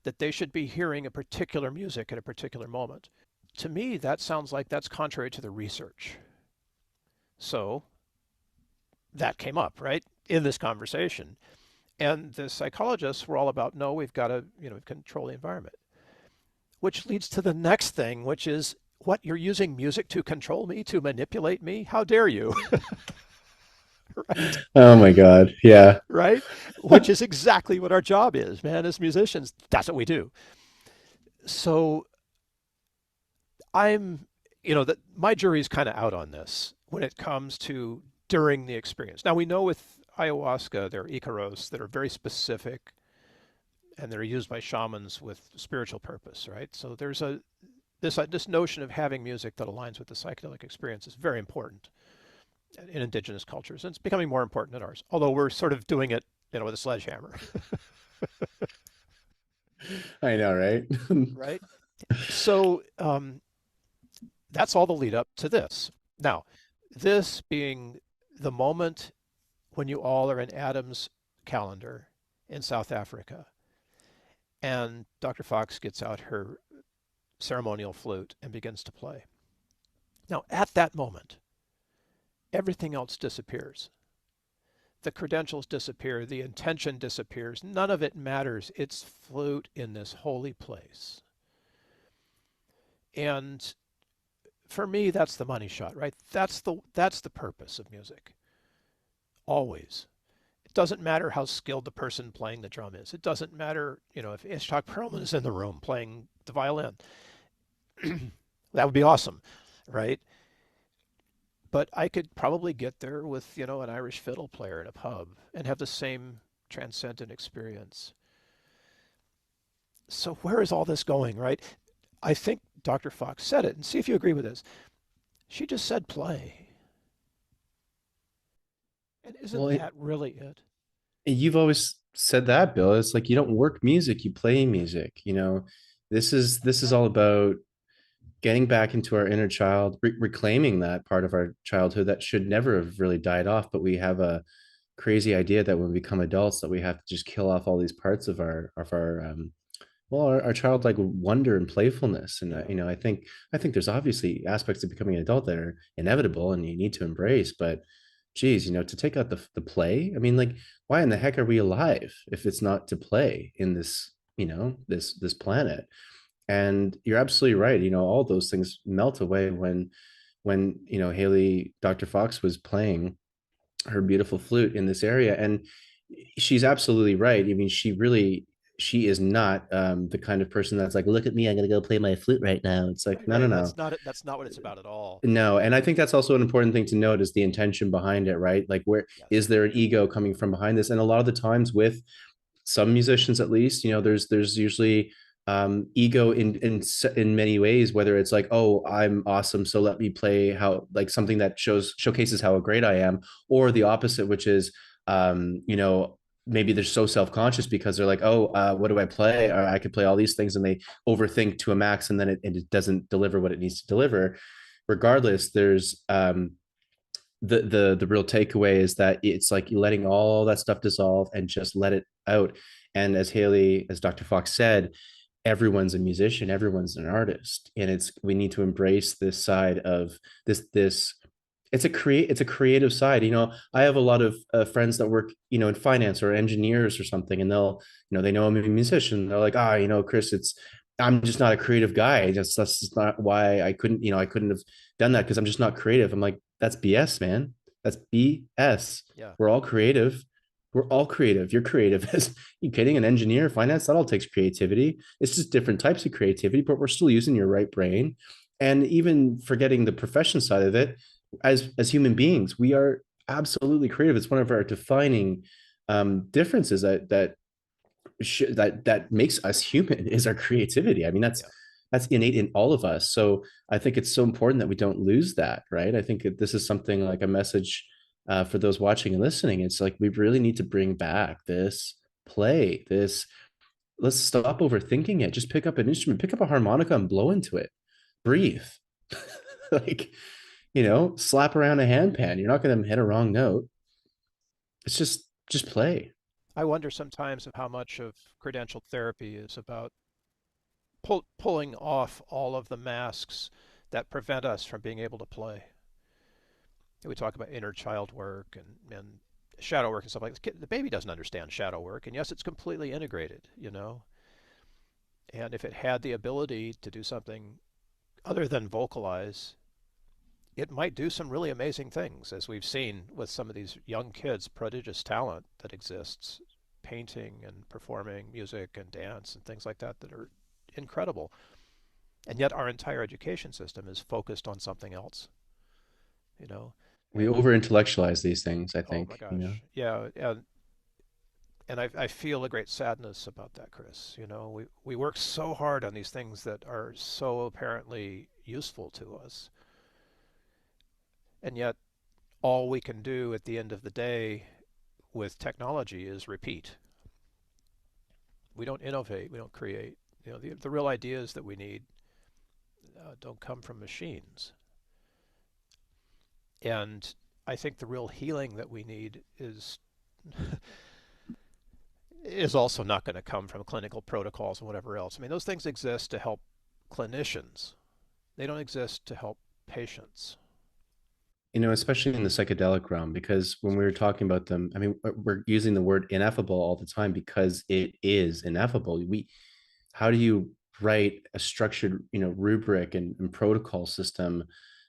Speaker 1: that they should be hearing a particular music at a particular moment, to me, that sounds like that's contrary to the research. So that came up, right, in this conversation. And the psychologists were all about, no, we've got to, control the environment. Which leads to the next thing, which is, what, you're using music to control me, to manipulate me? How dare you? Right?
Speaker 2: Oh my God. Yeah.
Speaker 1: Right? Which is exactly what our job is, man, as musicians. That's what we do. So that my jury's kind of out on this when it comes to during the experience. Now, we know with ayahuasca, there are icaros that are very specific and they're used by shamans with spiritual purpose, right? So there's this notion of having music that aligns with the psychedelic experience is very important in indigenous cultures, and it's becoming more important in ours, although we're sort of doing it, with a sledgehammer.
Speaker 2: I know, right?
Speaker 1: Right? So that's all the lead up to this. Now, this being the moment when you all are in Adam's calendar in South Africa, and Dr. Fox gets out her ceremonial flute and begins to play. Now, at that moment, everything else disappears. the credentials disappear, the intention disappears, none of it matters. It's flute in this holy place. And for me, that's the money shot, right? That's the purpose of music. Always. It doesn't matter how skilled the person playing the drum is. It doesn't matter, if Ishtok Perlman is in the room playing the violin. That would be awesome, right? But I could probably get there with, an Irish fiddle player in a pub and have the same transcendent experience. So where is all this going, right? I think Dr. Fox said it, and see if you agree with this. She just said play. And isn't
Speaker 2: Well,
Speaker 1: that really it?
Speaker 2: you've always said that, Bill. It's like you don't work music, you play music. This is all about getting back into our inner child, reclaiming that part of our childhood that should never have really died off. But we have a crazy idea that when we become adults, that we have to just kill off all these parts of our childlike wonder and playfulness. And
Speaker 1: Yeah.
Speaker 2: I think there's obviously aspects of becoming an adult that are inevitable and you need to embrace. But geez, to take out the play, I mean, like, why in the heck are we alive if it's not to play in this, this planet? And you're absolutely right. All those things melt away when Haley, Dr. Fox was playing her beautiful flute in this area. And she's absolutely right. I mean, she is not the kind of person that's like, look at me, I'm gonna go play my flute right now. It's like,
Speaker 1: Right,
Speaker 2: no, no,
Speaker 1: right.
Speaker 2: no.
Speaker 1: That's not what it's about at all.
Speaker 2: No, and I think that's also an important thing to note is the intention behind it, right? Like, where
Speaker 1: Yes.
Speaker 2: is there an ego coming from behind this? And a lot of the times with some musicians, at least, there's usually ego in many ways, whether it's like, oh, I'm awesome, so let me play how, like, something that showcases how great I am, or the opposite, which is maybe they're so self-conscious because they're like, oh, what do I play, or I could play all these things, and they overthink to a max, and then it doesn't deliver what it needs to deliver. Regardless, there's the real takeaway is that it's like letting all that stuff dissolve and just let it out. And as Dr. Fox said, everyone's a musician, everyone's an artist, and we need to embrace this side of this. It's a creative side. I have a lot of friends that work in finance or engineers or something, and they know I'm a musician. They're like, Chris, I'm just not a creative guy. That's just not why I couldn't have done that, because I'm just not creative. I'm like, that's BS, man. That's BS.
Speaker 1: Yeah.
Speaker 2: We're all creative. We're all creative. You're creative. You kidding? An engineer, finance, that all takes creativity. It's just different types of creativity, but we're still using your right brain. And even forgetting the profession side of it, as human beings, we are absolutely creative. It's one of our defining differences that makes us human, is our creativity. I mean,
Speaker 1: Yeah.
Speaker 2: that's innate in all of us. So I think it's so important that we don't lose that, right? I think that this is something like a message for those watching and listening. It's like we really need to bring back this play. Let's stop overthinking it. Just pick up an instrument, pick up a harmonica and blow into it. Breathe. Like, slap around a handpan. You're not going to hit a wrong note. It's just play.
Speaker 1: I wonder sometimes of how much of credentialed therapy is about pulling off all of the masks that prevent us from being able to play. We talk about inner child work and shadow work and stuff like this. The baby doesn't understand shadow work, and yes, it's completely integrated. And if it had the ability to do something other than vocalize, it might do some really amazing things, as we've seen with some of these young kids, prodigious talent that exists, painting and performing music and dance and things like that are incredible. And yet our entire education system is focused on something else, you know.
Speaker 2: We
Speaker 1: And
Speaker 2: over intellectualize these things, I
Speaker 1: oh my
Speaker 2: think.
Speaker 1: gosh, yeah, and I feel a great sadness about that, Chris. We work so hard on these things that are so apparently useful to us, and yet all we can do at the end of the day with technology is repeat. We don't innovate, we don't create. The real ideas that we need don't come from machines. And I think the real healing that we need is also not going to come from clinical protocols and whatever else. I mean, those things exist to help clinicians. They don't exist to help patients.
Speaker 2: especially in the psychedelic realm, because when we were talking about them, I mean, we're using the word ineffable all the time because it is ineffable. How do you write a structured, rubric and protocol system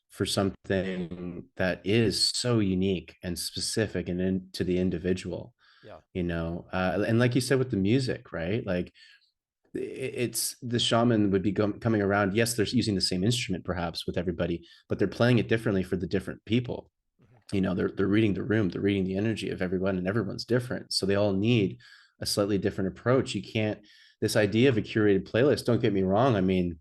Speaker 2: for something that is so unique and specific and to the individual?
Speaker 1: Yeah.
Speaker 2: And like you said with the music, right? Like it's the shaman would be coming around. Yes, they're using the same instrument perhaps with everybody, but they're playing it differently for the different people. They're reading the room, they're reading the energy of everyone, and everyone's different, so they all need a slightly different approach. You can't, this idea of a curated playlist, don't get me wrong, I mean,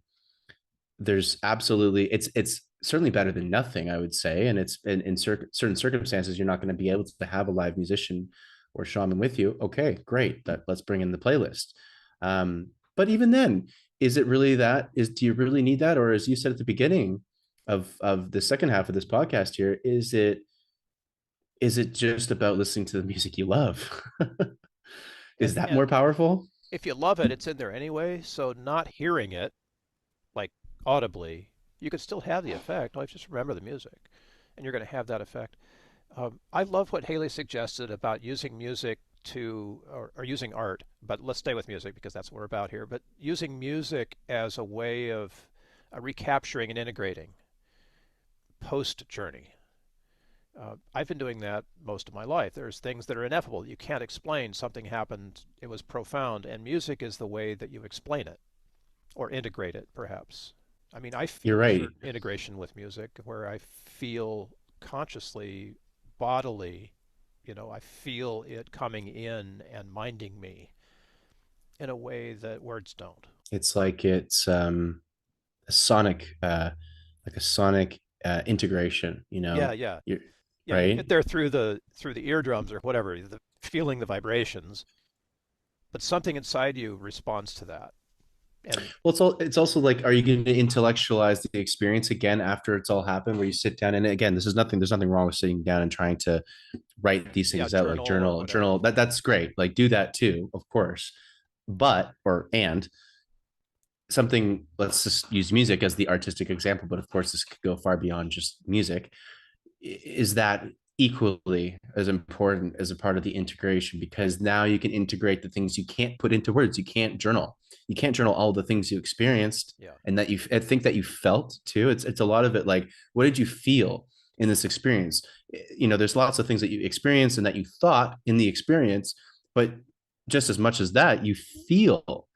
Speaker 2: there's absolutely, it's certainly better than nothing, I would say. And it's in certain circumstances you're not going to be able to have a live musician or shaman with you. Okay, great, that let's bring in the playlist. But even then, is it really that, do you really need that? Or as you said at the beginning of the second half of this podcast here, is it just about listening to the music you love? Is that more
Speaker 1: And
Speaker 2: powerful?
Speaker 1: if you love it, it's in there anyway. So not hearing it, like audibly, you could still have the effect. Like just remember the music, and you're going to have that effect. I love what Haley suggested about using music or using art, but let's stay with music because that's what we're about here. But using music as a way of recapturing and integrating post journey. I've been doing that most of my life. There's things that are ineffable. You can't explain. Something happened, it was profound, and music is the way that you explain it or integrate it, perhaps. I mean, I
Speaker 2: You're
Speaker 1: feel a
Speaker 2: right.
Speaker 1: certain integration with music where I feel consciously, bodily, I feel it coming in and minding me in a way that words don't.
Speaker 2: It's like it's a sonic like a sonic integration,
Speaker 1: Yeah, yeah.
Speaker 2: you're
Speaker 1: Yeah, you
Speaker 2: right.
Speaker 1: get there through the eardrums or whatever, feeling the vibrations, but something inside you responds to that. And
Speaker 2: Well, it's also like, are you going to intellectualize the experience again after it's all happened, where you sit down, and again, there's nothing wrong with sitting down and trying to write these
Speaker 1: yeah,
Speaker 2: things out, like
Speaker 1: journal or whatever.
Speaker 2: journal, that's great, like do that too, of course. But or and something, let's just use music as the artistic example, but of course this could go far beyond just music, is that equally as important as a part of the integration, because now you can integrate the things you can't put into words. You can't journal all the things you experienced
Speaker 1: Yeah.
Speaker 2: and that you, I think, that you felt too. It's a lot of it, like, what did you feel in this experience? There's lots of things that you experienced and that you thought in the experience, but just as much as that, you feel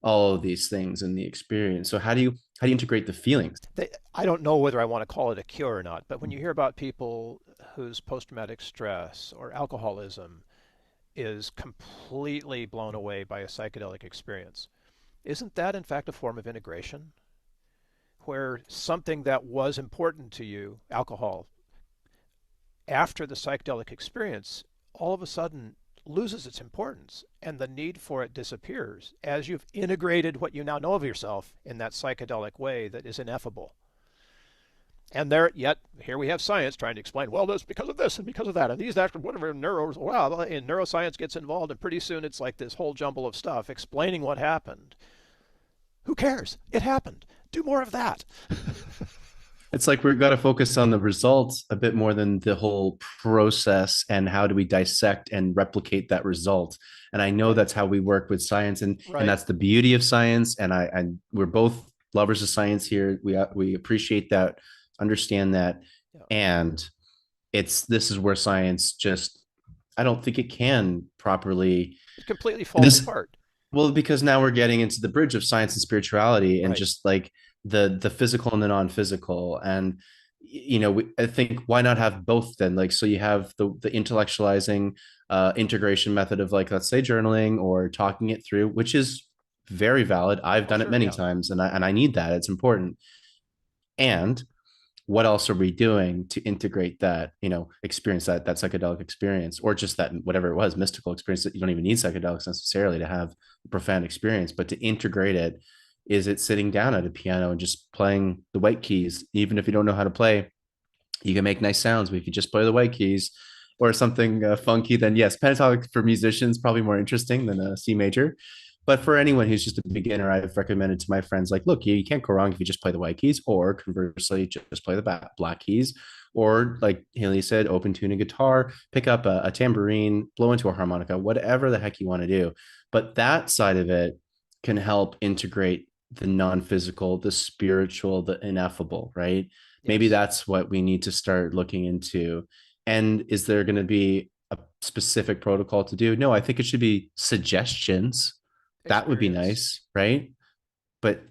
Speaker 2: all of these things in the experience. So how do you integrate the feelings?
Speaker 1: I don't know whether I want to call it a cure or not, but when you hear about people whose post-traumatic stress or alcoholism is completely blown away by a psychedelic experience, isn't that in fact a form of integration? Where something that was important to you, alcohol, after the psychedelic experience, all of a sudden loses its importance and the need for it disappears as you've integrated what you now know of yourself in that psychedelic way that is ineffable. And yet here we have science trying to explain, well, this because of this and because of that, and these actually whatever and neuroscience gets involved, and pretty soon it's like this whole jumble of stuff explaining what happened. Who cares? It happened. Do more of that.
Speaker 2: It's like we've got to focus on the results a bit more than the whole process, and how do we dissect and replicate that result. And I know
Speaker 1: Right.
Speaker 2: that's how we work with science, and
Speaker 1: Right.
Speaker 2: that's the beauty of science. And we're both lovers of science here. We appreciate that, understand that,
Speaker 1: Yeah.
Speaker 2: and this is where science just, I don't think it can properly
Speaker 1: It completely falls
Speaker 2: this.
Speaker 1: apart.
Speaker 2: Well, because now we're getting into the bridge of science and spirituality, and
Speaker 1: Right.
Speaker 2: just like the physical and the non-physical. And I think, why not have both then? Like, so you have the intellectualizing integration method of, like, let's say journaling or talking it through, which is very valid. I've
Speaker 1: Oh,
Speaker 2: done it
Speaker 1: sure.
Speaker 2: many
Speaker 1: Yeah.
Speaker 2: times, and I need that. It's important. And what else are we doing to integrate that, experience, that psychedelic experience, or just that, whatever it was, mystical experience, that you don't even need psychedelics necessarily to have a profound experience, but to integrate it? Is it sitting down at a piano and just playing the white keys? Even if you don't know how to play, you can make nice sounds, but if you just play the white keys, or something funky, then yes, pentatonic for musicians probably more interesting than a C major. But for anyone who's just a beginner, I've recommended to my friends, like, look, you can't go wrong if you just play the white keys, or conversely, just play the black keys. Or, like Haley said, open tune a guitar, pick up a tambourine, blow into a harmonica, whatever the heck you want to do. But that side of it can help integrate the non-physical, the spiritual, the ineffable, right? Maybe
Speaker 3: Yes.
Speaker 2: that's what we need to start looking into. And is there going to be a specific protocol to do? No, I think it should be suggestions. That would be
Speaker 1: Experience.
Speaker 2: nice, right? But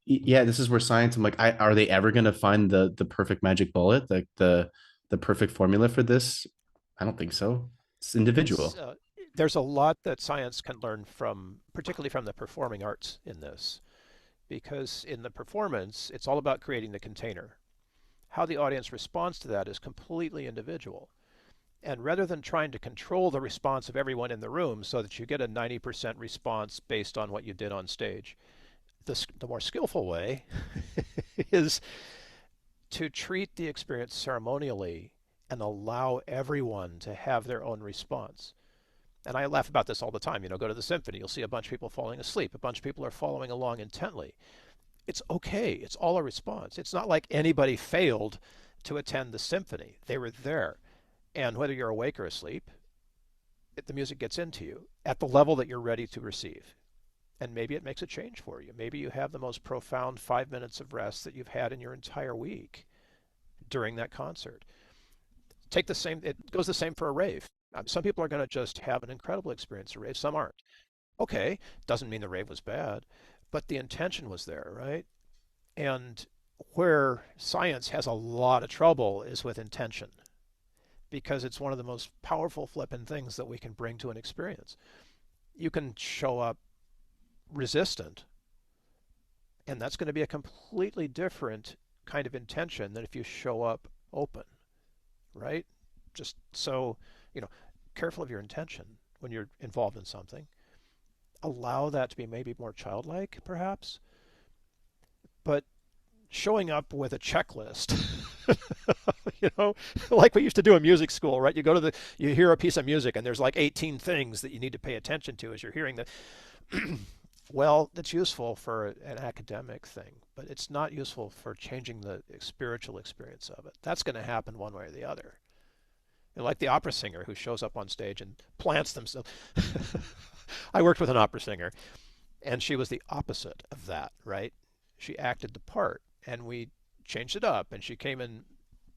Speaker 2: yeah, this is where science, I'm like, are they ever going to find the perfect magic bullet, the perfect formula for this? I don't think so. It's
Speaker 1: It's
Speaker 2: individual.
Speaker 1: there's a lot that science can learn from, particularly from the performing arts in this, because in the performance, it's all about creating the container. How the audience responds to that is completely individual. And rather than trying to control the response of everyone in the room so that you get a 90% response based on what you did on stage, the more skillful way is to treat the experience ceremonially and allow everyone to have their own response. And I laugh about this all the time. You know, go to the symphony, you'll see a bunch of people falling asleep. A bunch of people are following along intently. It's okay. It's all a response. It's not like anybody failed to attend the symphony. They were there. And whether you're awake or asleep, the music gets into you at the level that you're ready to receive. And maybe it makes a change for you. Maybe you have the most profound 5 minutes of rest that you've had in your entire week during that concert. Take the same, it goes the same for a rave. Some people are going to just have an incredible experience at a rave, some aren't. Okay, doesn't mean the rave was bad, but the intention was there, right? And where science has a lot of trouble is with intention, because it's one of the most powerful flipping things that we can bring to an experience. You can show up resistant, and that's going to be a completely different kind of intention than if you show up open, right? Just so, you know, careful of your intention when you're involved in something. Allow that to be maybe more childlike, perhaps, but showing up with a checklist, you know, like we used to do in music school, right? You hear a piece of music and there's like 18 things that you need to pay attention to as you're hearing the, well, it's useful for an academic thing, but it's not useful for changing the spiritual experience of it. That's going to happen one way or the other. And like the opera singer who shows up on stage and plants themselves. I worked with an opera singer, and she was the opposite of that, right? She acted the part, and we changed it up, and she came in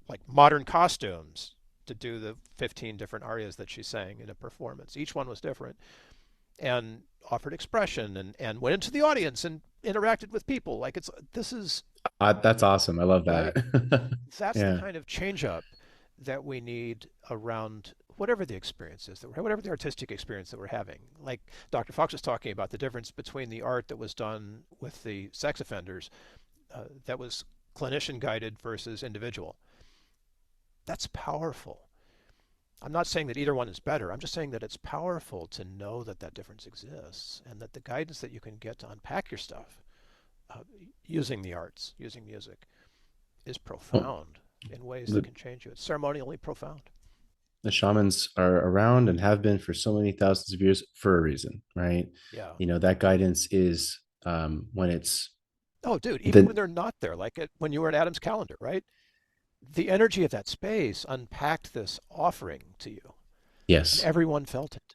Speaker 1: like modern costumes to do the 15 different arias that she sang in a performance. Each one was different, and offered expression and went into the audience and interacted with people. Like this is
Speaker 2: That's awesome. I love
Speaker 1: right.
Speaker 2: that.
Speaker 1: That's the
Speaker 2: Yeah.
Speaker 1: kind of change up that we need around whatever the experience is, whatever the artistic experience that we're having. Like Dr. Fox was talking about the difference between the art that was done with the sex offenders, that was clinician guided versus individual. That's powerful. I'm not saying that either one is better. I'm just saying that it's powerful to know that that difference exists and that the guidance that you can get to unpack your stuff using the arts, using music, is
Speaker 2: Well,
Speaker 1: profound in ways that
Speaker 2: the,
Speaker 1: can change you. It's ceremonially profound.
Speaker 2: the shamans are around and have been for so many thousands of years for a reason, right?
Speaker 1: Yeah.
Speaker 2: You know, that guidance is when it's
Speaker 1: Oh, dude, even when
Speaker 2: the,
Speaker 1: they're not there, like when you were at Adam's calendar, right? The energy of that space unpacked this offering to you, and
Speaker 2: yes.
Speaker 1: everyone felt it,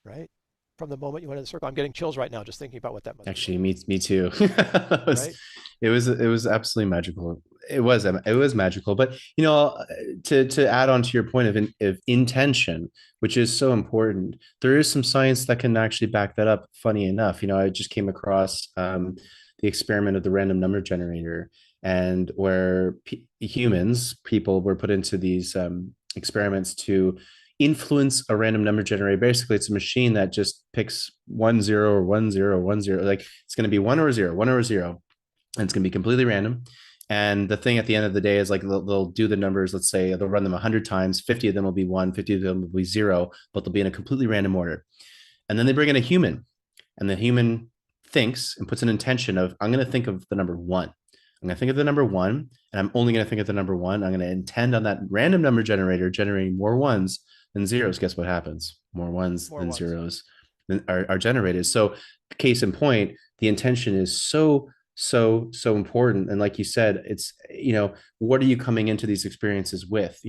Speaker 1: right? From the moment you went in the circle. I'm getting chills right now just thinking about what that must be
Speaker 2: Actually,
Speaker 1: like,
Speaker 2: me too. it was
Speaker 1: right?
Speaker 2: it was absolutely magical. It was magical. But you know, to add on to your point of intention, which is so important, there is some science that can actually back that up. Funny enough, you know, I just came across the experiment of the random number generator, and where people were put into these experiments to influence a random number generator. Basically, it's a machine that just picks 1 0 or 1 0 1 0. Like it's going to be one or a zero, one or a zero, and it's going to be completely random. And the thing at the end of the day is like they'll do the numbers. Let's say they'll run them 100 times. 50 of them will be one, 50 of them will be zero, but they'll be in a completely random order. And then they bring in a human, and the human thinks and puts an intention of, I'm going to think of the number one. I'm going to think of the number one, and I'm only going to think of the number one. I'm going to intend on that random number generator generating more ones than zeros. Guess what happens? More ones
Speaker 1: More
Speaker 2: than
Speaker 1: ones.
Speaker 2: zeros. are generated. So case in point, the intention is so important. And like you said, it's, what are you coming into these experiences with,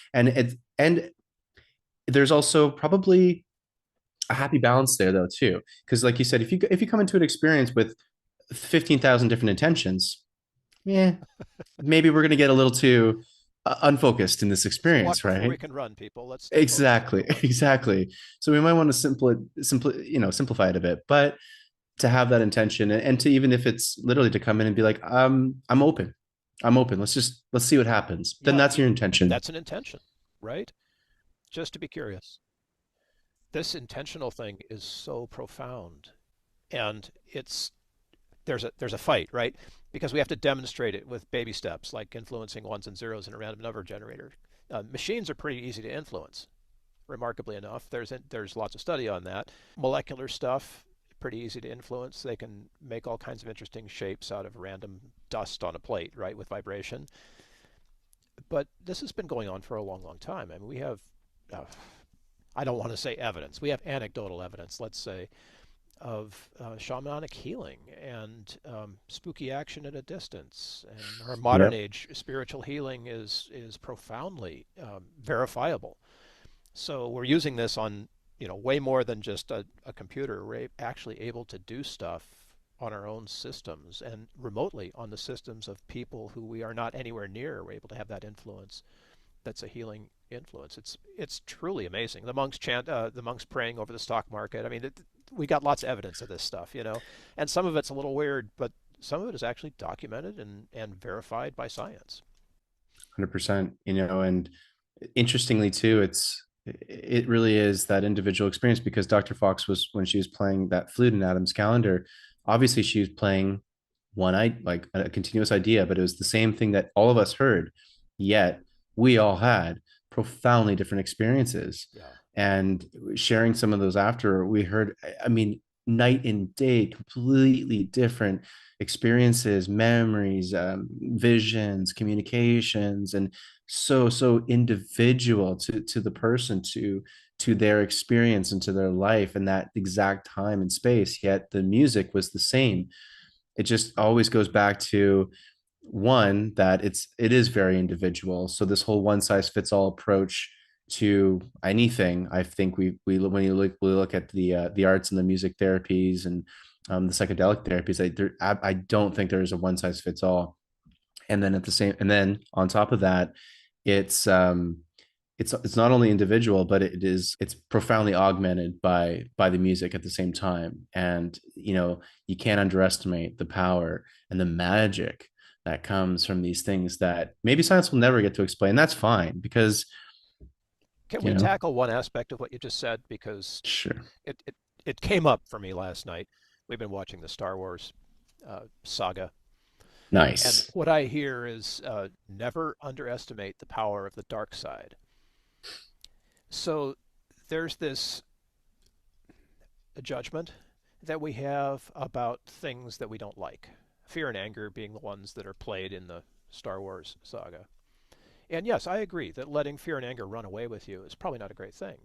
Speaker 2: and there's also probably a happy balance there though too, because like you said, if you come into an experience with 15,000 different intentions, yeah, maybe we're going to get a little too unfocused in this
Speaker 1: Let's walk
Speaker 2: experience,
Speaker 1: before
Speaker 2: right?
Speaker 1: we can run, people. Let's stay focused.
Speaker 2: Exactly, exactly. So we might want to simplify it a bit, but to have that intention, and to, even if it's literally to come in and be like, I'm open, let's see what happens, then
Speaker 1: Yeah,
Speaker 2: that's your intention.
Speaker 1: that's an intention, right? Just to be curious. This intentional thing is so profound, and there's a fight, right? Because we have to demonstrate it with baby steps, like influencing ones and zeros in a random number generator. Machines are pretty easy to influence, remarkably enough. There's lots of study on that. Molecular stuff, pretty easy to influence. They can make all kinds of interesting shapes out of random dust on a plate, right, with vibration. But this has been going on for a long, long time. I mean, we have, I don't want to say evidence, we have anecdotal evidence, let's say, of shamanic healing and spooky action at a distance. And our modern
Speaker 2: Yep.
Speaker 1: age spiritual healing is profoundly verifiable. So we're using this on, way more than just a computer. We're actually able to do stuff on our own systems and remotely on the systems of people who we are not anywhere near. We're able to have that influence. That's a healing influence. It's truly amazing. The monks praying over the stock market. I mean, we got lots of evidence of this stuff, and some of it's a little weird, but some of it is actually documented and verified by science.
Speaker 2: 100%. And interestingly too, it really is that individual experience, because Dr. Fox was, when she was playing that flute in Adam's calendar, obviously she was playing like a continuous idea, but it was the same thing that all of us heard, yet we all had profoundly different experiences.
Speaker 1: Yeah.
Speaker 2: And sharing some of those after, we heard, I mean, night and day, completely different experiences, memories, visions, communications, and so individual to the person, to their experience and to their life and that exact time and space, yet the music was the same. It just always goes back to, one, that it is very individual. So this whole one size fits all approach to anything, I think when we look at the arts and the music therapies and the psychedelic therapies, I don't think there is a one size fits all. And then on top of that, it's it's not only individual, but it's profoundly augmented by the music at the same time. And you can't underestimate the power and the magic that comes from these things that maybe science will never get to explain. That's fine, because
Speaker 1: Can
Speaker 2: you
Speaker 1: we
Speaker 2: know
Speaker 1: tackle one aspect of what you just said? Because
Speaker 2: sure.
Speaker 1: it came up for me last night. We've been watching the Star Wars saga. And
Speaker 2: Nice.
Speaker 1: what I hear is never underestimate the power of the dark side. So there's this judgment that we have about things that we don't like. Fear and anger being the ones that are played in the Star Wars saga. And yes, I agree that letting fear and anger run away with you is probably not a great thing.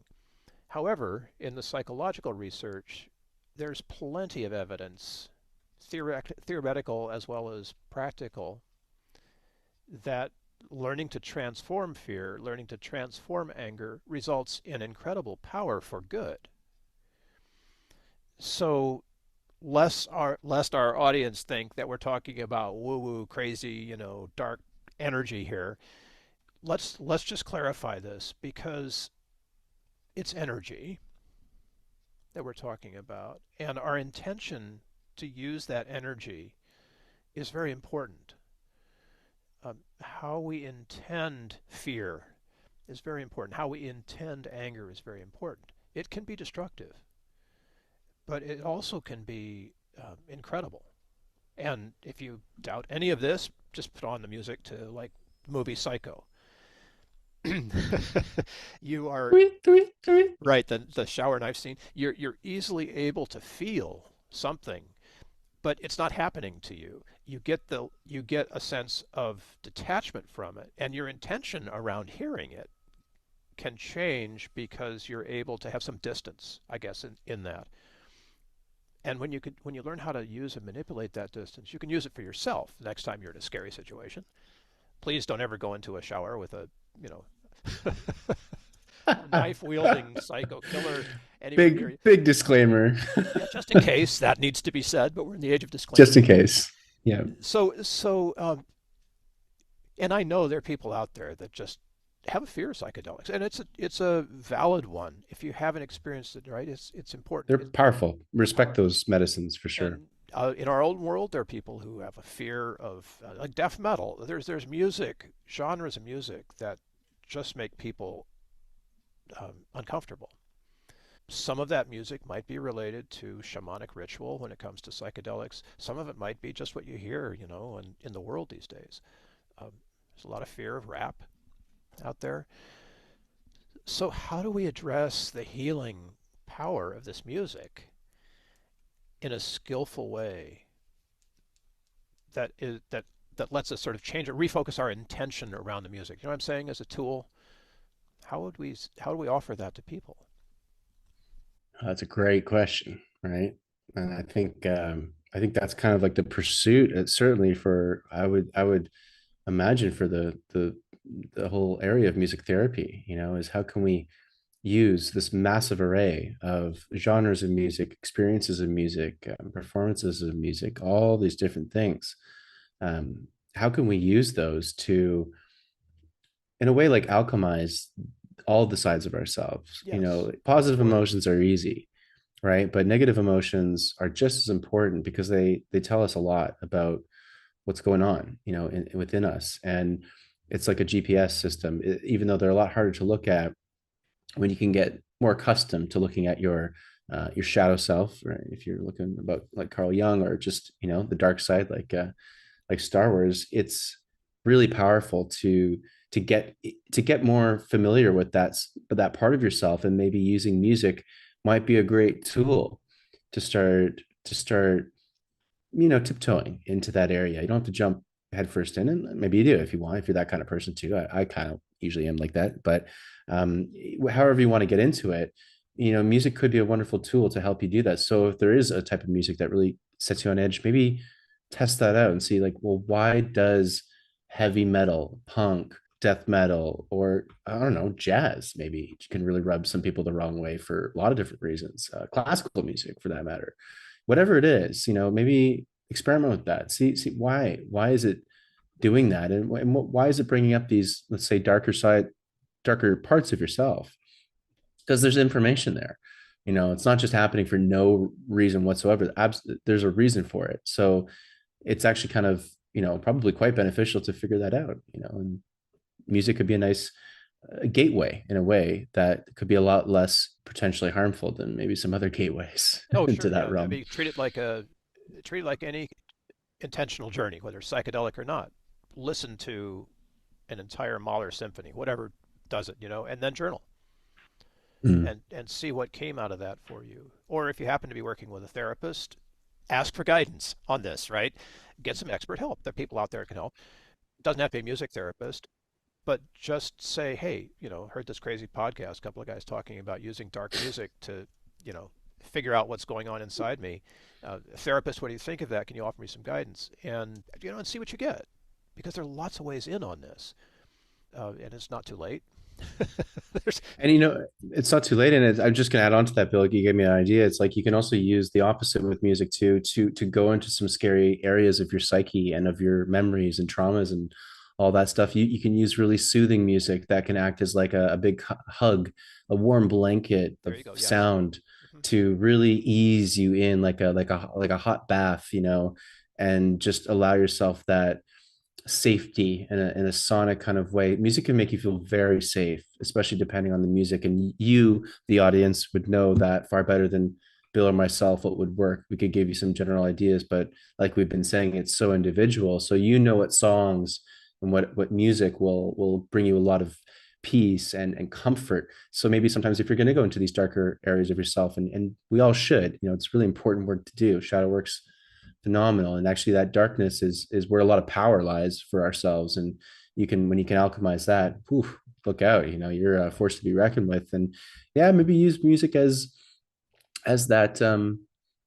Speaker 1: However, in the psychological research, there's plenty of evidence, theoretical as well as practical, that learning to transform fear, learning to transform anger, results in incredible power for good. So lest our audience think that we're talking about woo-woo, crazy, dark energy here, let's just clarify this, because it's energy that we're talking about, and our intention to use that energy is very important. How we intend fear is very important. How we intend anger is very important. It can be destructive, but it also can be incredible. And if you doubt any of this, just put on the music to, like, the movie Psycho. You are right. The shower knife scene. You're easily able to feel something, but it's not happening to you. You get a sense of detachment from it, and your intention around hearing it can change because you're able to have some distance, I guess, in that. And when you learn how to use and manipulate that distance, you can use it for yourself the next time you're in a scary situation. Please don't ever go into a shower with a, you know, knife wielding psycho killer anywhere near you.
Speaker 2: Big disclaimer.
Speaker 1: Yeah, just in case that needs to be said, but we're in the age of
Speaker 2: Just
Speaker 1: disclaimers.
Speaker 2: in case. Yeah.
Speaker 1: And I know there are people out there that just have a fear of psychedelics, and it's a valid one. If you haven't experienced it, right, it's important.
Speaker 2: They're powerful.
Speaker 1: They're
Speaker 2: Respect
Speaker 1: powerful.
Speaker 2: those medicines for sure.
Speaker 1: And in our own world, there are people who have a fear of like death metal. There's music genres of music that just make people uncomfortable. Some of that music might be related to shamanic ritual when it comes to psychedelics. Some of it might be just what you hear, in the world these days. There's a lot of fear of rap out there. So how do we address the healing power of this music in a skillful way that lets us sort of change it, refocus our intention around the music? You know what I'm saying? As a tool, how do we offer that to people?
Speaker 2: That's a great question, right? And I think that's kind of like the pursuit. Certainly for I would imagine for the whole area of music therapy, is how can we use this massive array of genres of music, experiences of music, performances of music, all these different things. How can we use those to, in a way, like alchemize all the sides of ourselves?
Speaker 1: Yes,
Speaker 2: Positive
Speaker 1: absolutely.
Speaker 2: emotions are easy, right? But negative emotions are just as important because they tell us a lot about what's going on, within us. And it's like a GPS system, even though they're a lot harder to look at when you can get more accustomed to looking at your shadow self, right? If you're looking about like Carl Jung, or just the dark side, like Star Wars, it's really powerful to get more familiar with that part of yourself, and maybe using music might be a great tool to start tiptoeing into that area. You don't have to jump headfirst in, and maybe you do if you want, if you're that kind of person too. I kind of usually am like that, but um, however you want to get into it, music could be a wonderful tool to help you do that. So if there is a type of music that really sets you on edge, maybe test that out and see, like, well, why does heavy metal, punk, death metal, or I don't know, jazz maybe can really rub some people the wrong way for a lot of different reasons, classical music for that matter, whatever it is, maybe experiment with that. See why is it doing that, and why is it bringing up these, let's say, darker parts of yourself? Because there's information there. It's not just happening for no reason whatsoever. There's a reason for it. So it's actually kind of, probably quite beneficial to figure that out. And music could be a nice gateway in a way that could be a lot less potentially harmful than maybe some other gateways
Speaker 1: Oh,
Speaker 2: into
Speaker 1: sure,
Speaker 2: that
Speaker 1: yeah. I
Speaker 2: realm.
Speaker 1: mean, treat it like any intentional journey, whether it's psychedelic or not. Listen to an entire Mahler symphony, whatever does it, and then journal
Speaker 2: Mm.
Speaker 1: and see what came out of that for you. Or if you happen to be working with a therapist, ask for guidance on this, right? Get some expert help. There are people out there that can help. It doesn't have to be a music therapist, but just say, hey, heard this crazy podcast, a couple of guys talking about using dark music to, figure out what's going on inside me. Therapist, what do you think of that? Can you offer me some guidance? And see what you get, because there are lots of ways in on this, and it's not too late. There's,
Speaker 2: And it's not too late. And I'm just going to add on to that, Bill. Like, you gave me an idea. It's like you can also use the opposite with music too, to go into some scary areas of your psyche and of your memories and traumas and all that stuff. You can use really soothing music that can act as like a big hug, a warm blanket
Speaker 1: there
Speaker 2: of
Speaker 1: you go. Yes.
Speaker 2: sound
Speaker 1: Hmm.
Speaker 2: to really ease you in, like a hot bath, and just allow yourself that safety in a sonic kind of way. Music can make you feel very safe, especially depending on the music. And you, the audience, would know that far better than Bill or myself what would work. We could give you some general ideas, but like we've been saying, it's so individual. So what songs and what music will bring you a lot of peace and comfort. So maybe sometimes if you're going to go into these darker areas of yourself, and we all should, it's really important work to do. Shadow work's phenomenal, and actually that darkness is where a lot of power lies for ourselves. And when you can alchemize that, whew, look out, you're a force to be reckoned with. And yeah, maybe use music as that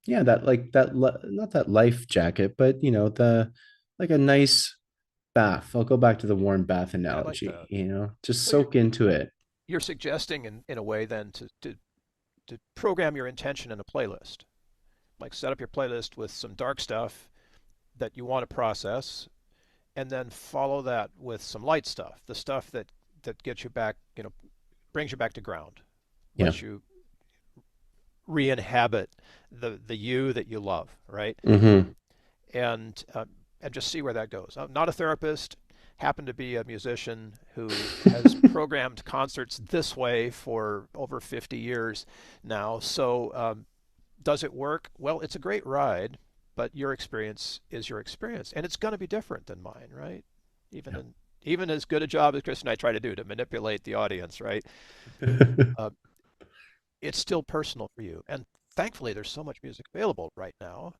Speaker 2: yeah, that like not that life jacket, but the like a nice bath. I'll go back to the warm bath
Speaker 1: Yeah, I like
Speaker 2: analogy,
Speaker 1: that.
Speaker 2: just
Speaker 1: So
Speaker 2: soak into it.
Speaker 1: you're suggesting in a way then to program your intention in a playlist. Like set up your playlist with some dark stuff that you want to process, and then follow that with some light stuff, the stuff that gets you back, brings you back to ground,
Speaker 2: Yeah.
Speaker 1: lets you re-inhabit the you that you love, right?
Speaker 2: Mm-hmm.
Speaker 1: And and just see where that goes. I'm not a therapist. Happen to be a musician who has programmed concerts this way for over 50 years now. So does it work? Well, it's a great ride, but your experience is your experience, and it's going to be different than mine, right?
Speaker 2: Yeah.
Speaker 1: Even as good a job as Chris and I try to do to manipulate the audience, right? Uh, it's still personal for you, and thankfully, there's so much music available right now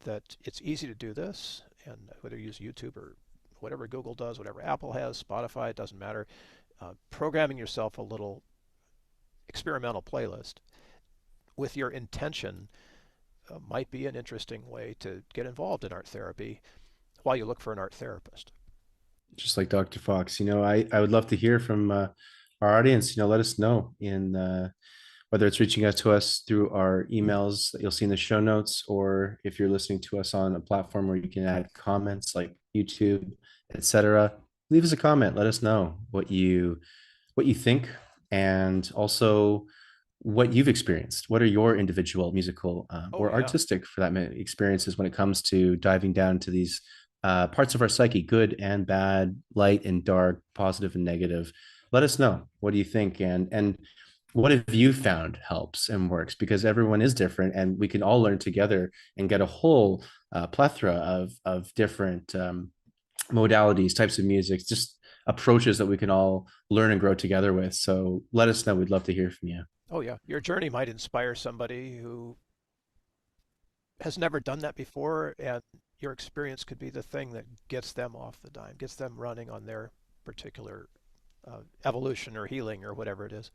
Speaker 1: that it's easy to do this. And whether you use YouTube or whatever Google does, whatever Apple has, Spotify, it doesn't matter. Programming yourself a little experimental playlist with your intention might be an interesting way to get involved in art therapy while you look for an art therapist.
Speaker 2: Just like Dr. Fox, I would love to hear from our audience. Let us know in whether it's reaching out to us through our emails that you'll see in the show notes, or if you're listening to us on a platform where you can add comments like YouTube, etc. Leave us a comment. Let us know what you think, and also what you've experienced. What are your individual musical
Speaker 1: Oh,
Speaker 2: or
Speaker 1: yeah.
Speaker 2: artistic, for that matter, experiences when it comes to diving down to these parts of our psyche, good and bad, light and dark, positive and negative? Let us know. What do you think? And what have you found helps and works? Because everyone is different, and we can all learn together and get a whole plethora of different modalities, types of music, just approaches that we can all learn and grow together with. So let us know. We'd love to hear from you.
Speaker 1: Oh, yeah. Your journey might inspire somebody who has never done that before, and your experience could be the thing that gets them off the dime, gets them running on their particular evolution or healing or whatever it is.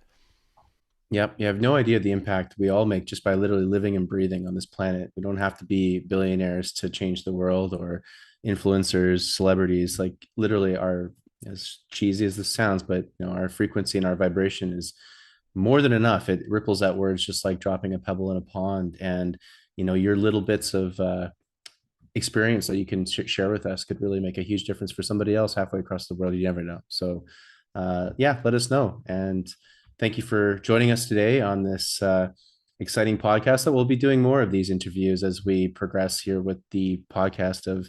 Speaker 2: Yep. You have no idea the impact we all make just by literally living and breathing on this planet. We don't have to be billionaires to change the world, or influencers, celebrities. Like literally our, as cheesy as this sounds, but our frequency and our vibration is more than enough. It ripples outwards just like dropping a pebble in a pond. And your little bits of experience that you can share with us could really make a huge difference for somebody else halfway across the world. You never know. So yeah, let us know. And thank you for joining us today on this exciting podcast. That we'll be doing more of these interviews as we progress here with the podcast of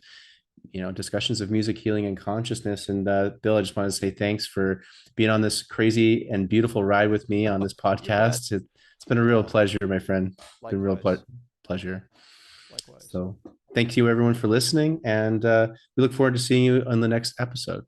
Speaker 2: discussions of music, healing, and consciousness. And Bill, I just want to say thanks for being on this crazy and beautiful ride with me on this
Speaker 1: You bet.
Speaker 2: podcast. It's been a real
Speaker 1: Yeah,
Speaker 2: pleasure, my friend. It's been a real
Speaker 1: likewise.
Speaker 2: pleasure.
Speaker 1: Likewise.
Speaker 2: So thank you everyone for listening, and we look forward to seeing you on the next episode.